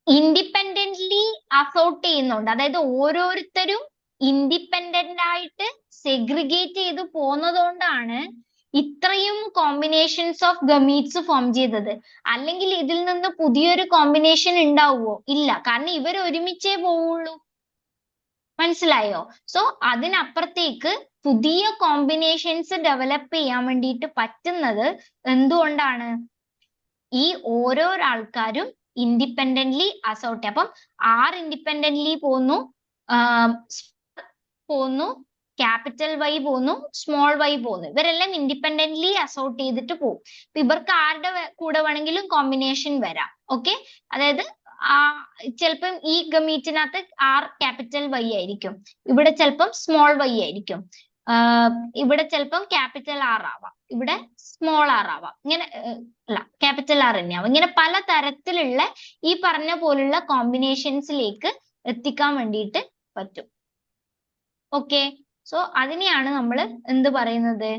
ഇൻഡിപെൻഡന്റ്ലി അസോർട്ട് ചെയ്യുന്നുണ്ട്. അതായത് ഓരോരുത്തരും ഇൻഡിപെൻഡന്റ് ആയിട്ട് സെഗ്രിഗേറ്റ് ചെയ്ത് പോകുന്നതുകൊണ്ടാണ് ഇത്രയും കോമ്പിനേഷൻസ് ഓഫ് ഗമീറ്റ്സ് ഫോം ചെയ്തത്. അല്ലെങ്കിൽ ഇതിൽ നിന്ന് പുതിയൊരു കോമ്പിനേഷൻ ഉണ്ടാവുമോ? ഇല്ല, കാരണം ഇവർ ഒരുമിച്ചേ പോവുള്ളൂ. മനസ്സിലായോ? സോ അതിനപ്പുറത്തേക്ക് പുതിയ കോമ്പിനേഷൻസ് ഡെവലപ്പ് ചെയ്യാൻ വേണ്ടിയിട്ട് പറ്റുന്നത് എന്തുകൊണ്ടാണ്? ഈ ഓരോ ആൾക്കാരും ഇൻഡിപെൻഡന്റ്ലി അസോർട്ട്. അപ്പം ആർ ഇൻഡിപെൻഡന്റ്ലി പോകുന്നു, ക്യാപിറ്റൽ വൈ പോകുന്നു, സ്മോൾ വൈ പോകുന്നു. ഇവരെല്ലാം ഇൻഡിപെൻഡന്റ്ലി അസോർട്ട് ചെയ്തിട്ട് പോകും. ഇവർക്ക് ആരുടെ കൂടെ വേണമെങ്കിലും കോമ്പിനേഷൻ വരാം. ഓക്കെ, അതായത് ചിലപ്പം ഈ ഗമീറ്റിനകത്ത് ആർ ക്യാപിറ്റൽ വൈ ആയിരിക്കും, ഇവിടെ ചിലപ്പം സ്മോൾ വൈ ആയിരിക്കും, ഇവിടെ ചിലപ്പം ക്യാപിറ്റൽ ആർ ആവാം, ഇവിടെ സ്മോൾ ആർ ആവാം, ഇങ്ങനെ അല്ല ക്യാപിറ്റൽ ആർ തന്നെയാവും. ഇങ്ങനെ പല തരത്തിലുള്ള ഈ പറഞ്ഞ പോലുള്ള കോമ്പിനേഷൻസിലേക്ക് എത്തിക്കാൻ വേണ്ടിയിട്ട് പറ്റും. ഓക്കെ, സോ അതിനെയാണ് നമ്മൾ എന്ത് പറയുന്നത്?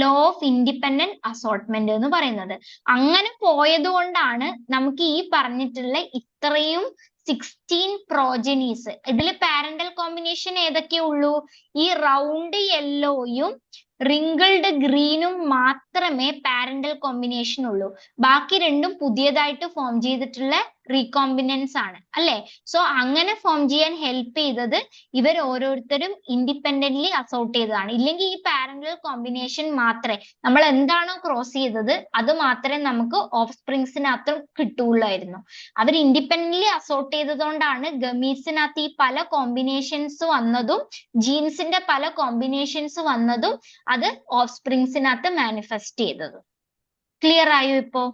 ലോ ഓഫ് ഇൻഡിപെൻഡന്റ് അസോർട്ട്മെന്റ് എന്ന് പറയുന്നത്. അങ്ങനെ പോയത് കൊണ്ടാണ് നമുക്ക് ഈ പറഞ്ഞിട്ടുള്ള ഇത്രയും 16 പ്രോജനീസ്. ഇതിൽ പാരന്റൽ കോമ്പിനേഷൻ ഏതൊക്കെ ഉള്ളൂ? ഈ റൗണ്ട് യെല്ലോയും റിങ്കിൾഡ് ഗ്രീനും മാത്രമേ പാരന്റൽ കോമ്പിനേഷൻ ഉള്ളൂ. ബാക്കി രണ്ടും പുതിയതായിട്ട് ഫോം ചെയ്തിട്ടുള്ള റീകോമ്പിനൻസ് ആണ് അല്ലെ. സോ അങ്ങനെ ഫോം ചെയ്യാൻ ഹെൽപ്പ് ചെയ്തത് ഇവർ ഓരോരുത്തരും ഇൻഡിപെൻഡന്റ്ലി അസോർട്ട് ചെയ്തതാണ്. ഇല്ലെങ്കിൽ ഈ പാരന്റൽ കോമ്പിനേഷൻ മാത്രമേ നമ്മൾ എന്താണോ ക്രോസ് ചെയ്തത് അത് മാത്രമേ നമുക്ക് ഓഫ് സ്പ്രിങ്സിനകത്ത് കിട്ടുള്ളായിരുന്നു. അവർ ഇൻഡിപെൻഡന്റ്ലി അസോർട്ട് ചെയ്തതുകൊണ്ടാണ് ഗമീറ്റ്സിനകത്ത് ഈ പല കോമ്പിനേഷൻസ് വന്നതും ജീൻസിന്റെ പല കോമ്പിനേഷൻസ് വന്നതും അത് ഓഫ് സ്പ്രിങ്സിനകത്ത് മാനിഫെസ്റ്റ് ചെയ്തത്. ക്ലിയർ ആയോ ഇപ്പോ?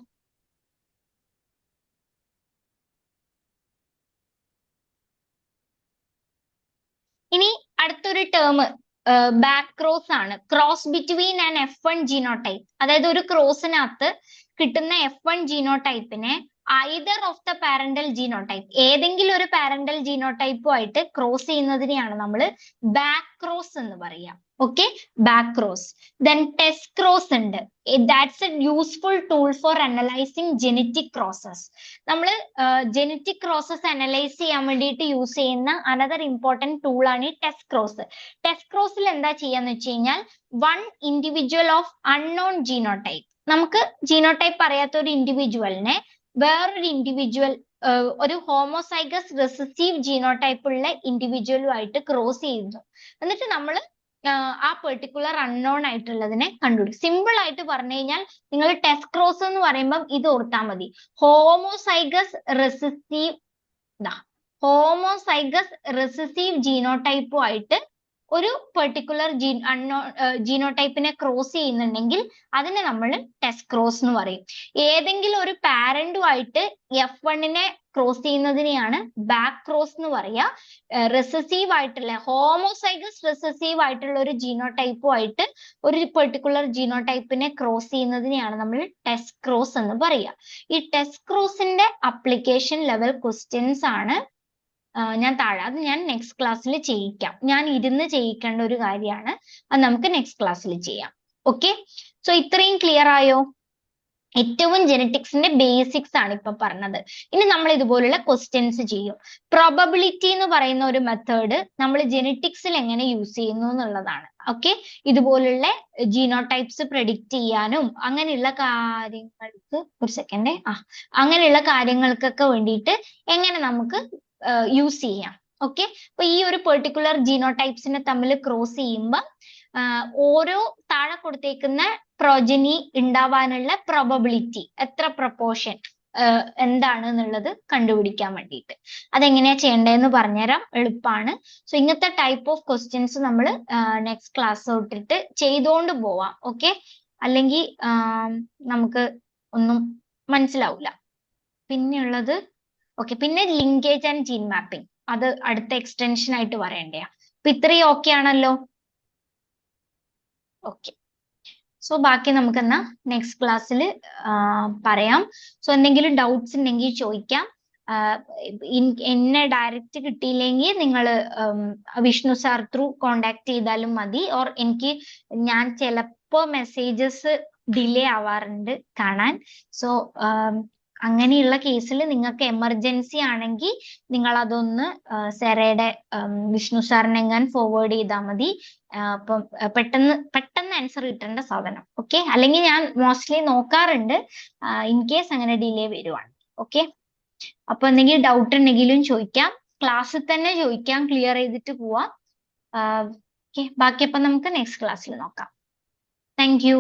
ഇനി അടുത്തൊരു ടേം ബാക്ക് ക്രോസ് ആണ്. Cross between an F1 genotype. അതായത് ഒരു ക്രോസിനകത്ത് കിട്ടുന്ന F1 ജീനോടൈപ്പിനെ either of the parental genotype, ഏതെങ്കിലും ഒരു പാരന്റൽ ജീനോടൈപ്പുമായിട്ട് ക്രോസ് ചെയ്യുന്നതിനെയാണ് നമ്മൾ ബാക്ക് ക്രോസ് എന്ന് പറയാം. Okay, back cross. Then test cross ഉണ്ട്. That's a useful tool for analysing genetic crosses. നമ്മൾ ജെനറ്റിക് ക്രോസസ് അനലൈസ് ചെയ്യാൻ വേണ്ടിയിട്ട് യൂസ് ചെയ്യുന്ന അനദർ ഇമ്പോർട്ടൻറ്റ് ടൂൾ ആണ് ഈ ടെസ്റ്റ് ക്രോസ്. ടെസ്റ്റ് ക്രോസിൽ എന്താ ചെയ്യാന്ന് വെച്ച് കഴിഞ്ഞാൽ one individual of unknown genotype, നമുക്ക് ജീനോടൈപ്പ് അറിയാത്ത ഒരു ഇൻഡിവിജ്വലിനെ വേറൊരു ഇൻഡിവിജ്വൽ ഒരു ഹോമോസൈഗസ് റെസസീവ് ജീനോടൈപ്പ് ഉള്ള ഇൻഡിവിജ്വലുമായിട്ട് ക്രോസ് ചെയ്യുന്നു. എന്നിട്ട് നമ്മൾ ആ പെർട്ടിക്കുലർ അൺനോൺ ആയിട്ടുള്ളതിനെ കണ്ടുപിടിക്കും. സിമ്പിൾ ആയിട്ട് പറഞ്ഞു കഴിഞ്ഞാൽ നിങ്ങൾ ടെസ്റ്റ് ക്രോസ് എന്ന് പറയുമ്പോൾ ഇത് ഓർത്താൽ മതി. ഹോമോസൈഗസ് റെസസീവ് ജീനോടൈപ്പുമായിട്ട് ഒരു പെർട്ടിക്കുലർ ജീനോടൈപ്പിനെ ക്രോസ് ചെയ്യുന്നുണ്ടെങ്കിൽ അതിനെ നമ്മൾ ടെസ്റ്റ് ക്രോസ് എന്ന് പറയും. ഏതെങ്കിലും ഒരു പാരന്റുമായിട്ട് F1നെ ക്രോസ് ചെയ്യുന്നതിനെയാണ് ബാക്ക് ക്രോസ് എന്ന് പറയുക. റെസസീവ് ആയിട്ടുള്ള ഹോമോസൈഗസ് റെസസീവ് ആയിട്ടുള്ള ഒരു ജീനോടൈപ്പുമായിട്ട് ഒരു പെർട്ടിക്കുലർ ജീനോടൈപ്പിനെ ക്രോസ് ചെയ്യുന്നതിനെയാണ് നമ്മൾ ടെസ്റ്റ് ക്രോസ് എന്ന് പറയുക. ഈ ടെസ്റ്റ് ക്രോസിന്റെ അപ്ലിക്കേഷൻ ലെവൽ ക്വസ്റ്റ്യൻസ് ആണ് ഞാൻ താഴെ, അത് ഞാൻ നെക്സ്റ്റ് ക്ലാസ്സിൽ ചെയ്യിക്കാം. ഞാൻ ഇരുന്ന് ചെയ്യിക്കേണ്ട ഒരു കാര്യമാണ്, അത് നമുക്ക് നെക്സ്റ്റ് ക്ലാസ്സിൽ ചെയ്യാം. ഓക്കെ, സോ ഇത്രയും ക്ലിയർ ആയോ? ഏറ്റവും ജെനറ്റിക്സിന്റെ ബേസിക്സ് ആണ് ഇപ്പൊ പറഞ്ഞത്. ഇനി നമ്മൾ ഇതുപോലുള്ള ക്വസ്റ്റ്യൻസ് ചെയ്യും. പ്രോബബിലിറ്റി എന്ന് പറയുന്ന ഒരു മെത്തേഡ് നമ്മൾ ജെനറ്റിക്സിൽ എങ്ങനെ യൂസ് ചെയ്യുന്നു എന്നുള്ളതാണ്. ഓക്കെ, ഇതുപോലുള്ള ജീനോടൈപ്സ് പ്രെഡിക്റ്റ് ചെയ്യാനും അങ്ങനെയുള്ള കാര്യങ്ങൾക്ക് ഒരു സെക്കൻഡ് അങ്ങനെയുള്ള കാര്യങ്ങൾക്കൊക്കെ വേണ്ടിയിട്ട് എങ്ങനെ നമുക്ക് യൂസ് ചെയ്യാം. ഓക്കെ, അപ്പൊ ഈ ഒരു പെർട്ടിക്കുലർ ജീനോടൈപ്സിനെ തമ്മിൽ ക്രോസ് ചെയ്യുമ്പോൾ ഓരോ താഴെ കൊടുത്തേക്കുന്ന പ്രോജനി ഉണ്ടാവാനുള്ള പ്രോബബിലിറ്റി എത്ര പ്രൊപ്പോർഷൻ എന്താണ് എന്നുള്ളത് കണ്ടുപിടിക്കാൻ വേണ്ടിയിട്ട് അതെങ്ങനെയാ ചെയ്യേണ്ടതെന്ന് പറഞ്ഞുതരാം. എളുപ്പമാണ്. സോ ഇങ്ങനത്തെ ടൈപ്പ് ഓഫ് ക്വസ്റ്റ്യൻസ് നമ്മൾ നെക്സ്റ്റ് ക്ലാസ് തൊട്ടിട്ട് ചെയ്തുകൊണ്ട് പോവാം. ഓക്കെ, അല്ലെങ്കിൽ നമുക്ക് ഒന്നും മനസ്സിലാവില്ല. പിന്നെയുള്ളത് ഓക്കെ, പിന്നെ ലിങ്കേജ് ആൻഡ് ജീൻ മാപ്പിംഗ്, അത് അടുത്ത എക്സ്റ്റൻഷൻ ആയിട്ട് പറയണ്ടേ. അപ്പൊ ഇത്രയും ഓക്കെ ആണല്ലോ? ഓക്കെ, സോ ബാക്കി നമുക്ക് എന്നാ നെക്സ്റ്റ് ക്ലാസ്സിൽ പറയാം. സോ എന്തെങ്കിലും ഡൗട്ട്സ് ഉണ്ടെങ്കിൽ ചോദിക്കാം. എന്നെ ഡയറക്റ്റ് കിട്ടിയില്ലെങ്കിൽ നിങ്ങൾ വിഷ്ണു സാർ ത്രൂ കോണ്ടാക്ട് ചെയ്താലും മതി. ഓർ എനിക്ക് ഞാൻ ചിലപ്പോ മെസ്സേജസ് ഡിലേ ആവാറുണ്ട് കാണാൻ. സോ അങ്ങനെയുള്ള കേസിൽ നിങ്ങൾക്ക് എമർജൻസി ആണെങ്കിൽ നിങ്ങൾ അതൊന്ന് സെറയുടെ വിഷ്ണു സാറിനെ ഞാൻ ഫോർവേഡ് ചെയ്താൽ മതി. അപ്പം പെട്ടെന്ന് ആൻസർ കിട്ടേണ്ട സാധനം. ഓക്കെ, അല്ലെങ്കിൽ ഞാൻ മോസ്റ്റ്ലി നോക്കാറുണ്ട് ഇൻ കേസ് അങ്ങനെ ഡിലേ വരുവാണ്. ഓക്കെ, അപ്പൊ എന്തെങ്കിലും ഡൗട്ട് ഉണ്ടെങ്കിലും ചോദിക്കാം, ക്ലാസ്സിൽ തന്നെ ചോദിക്കാം, ക്ലിയർ ചെയ്തിട്ട് പോവാം. ഓക്കെ, ബാക്കി അപ്പൊ നമുക്ക് നെക്സ്റ്റ് ക്ലാസ്സിൽ നോക്കാം. Thank you.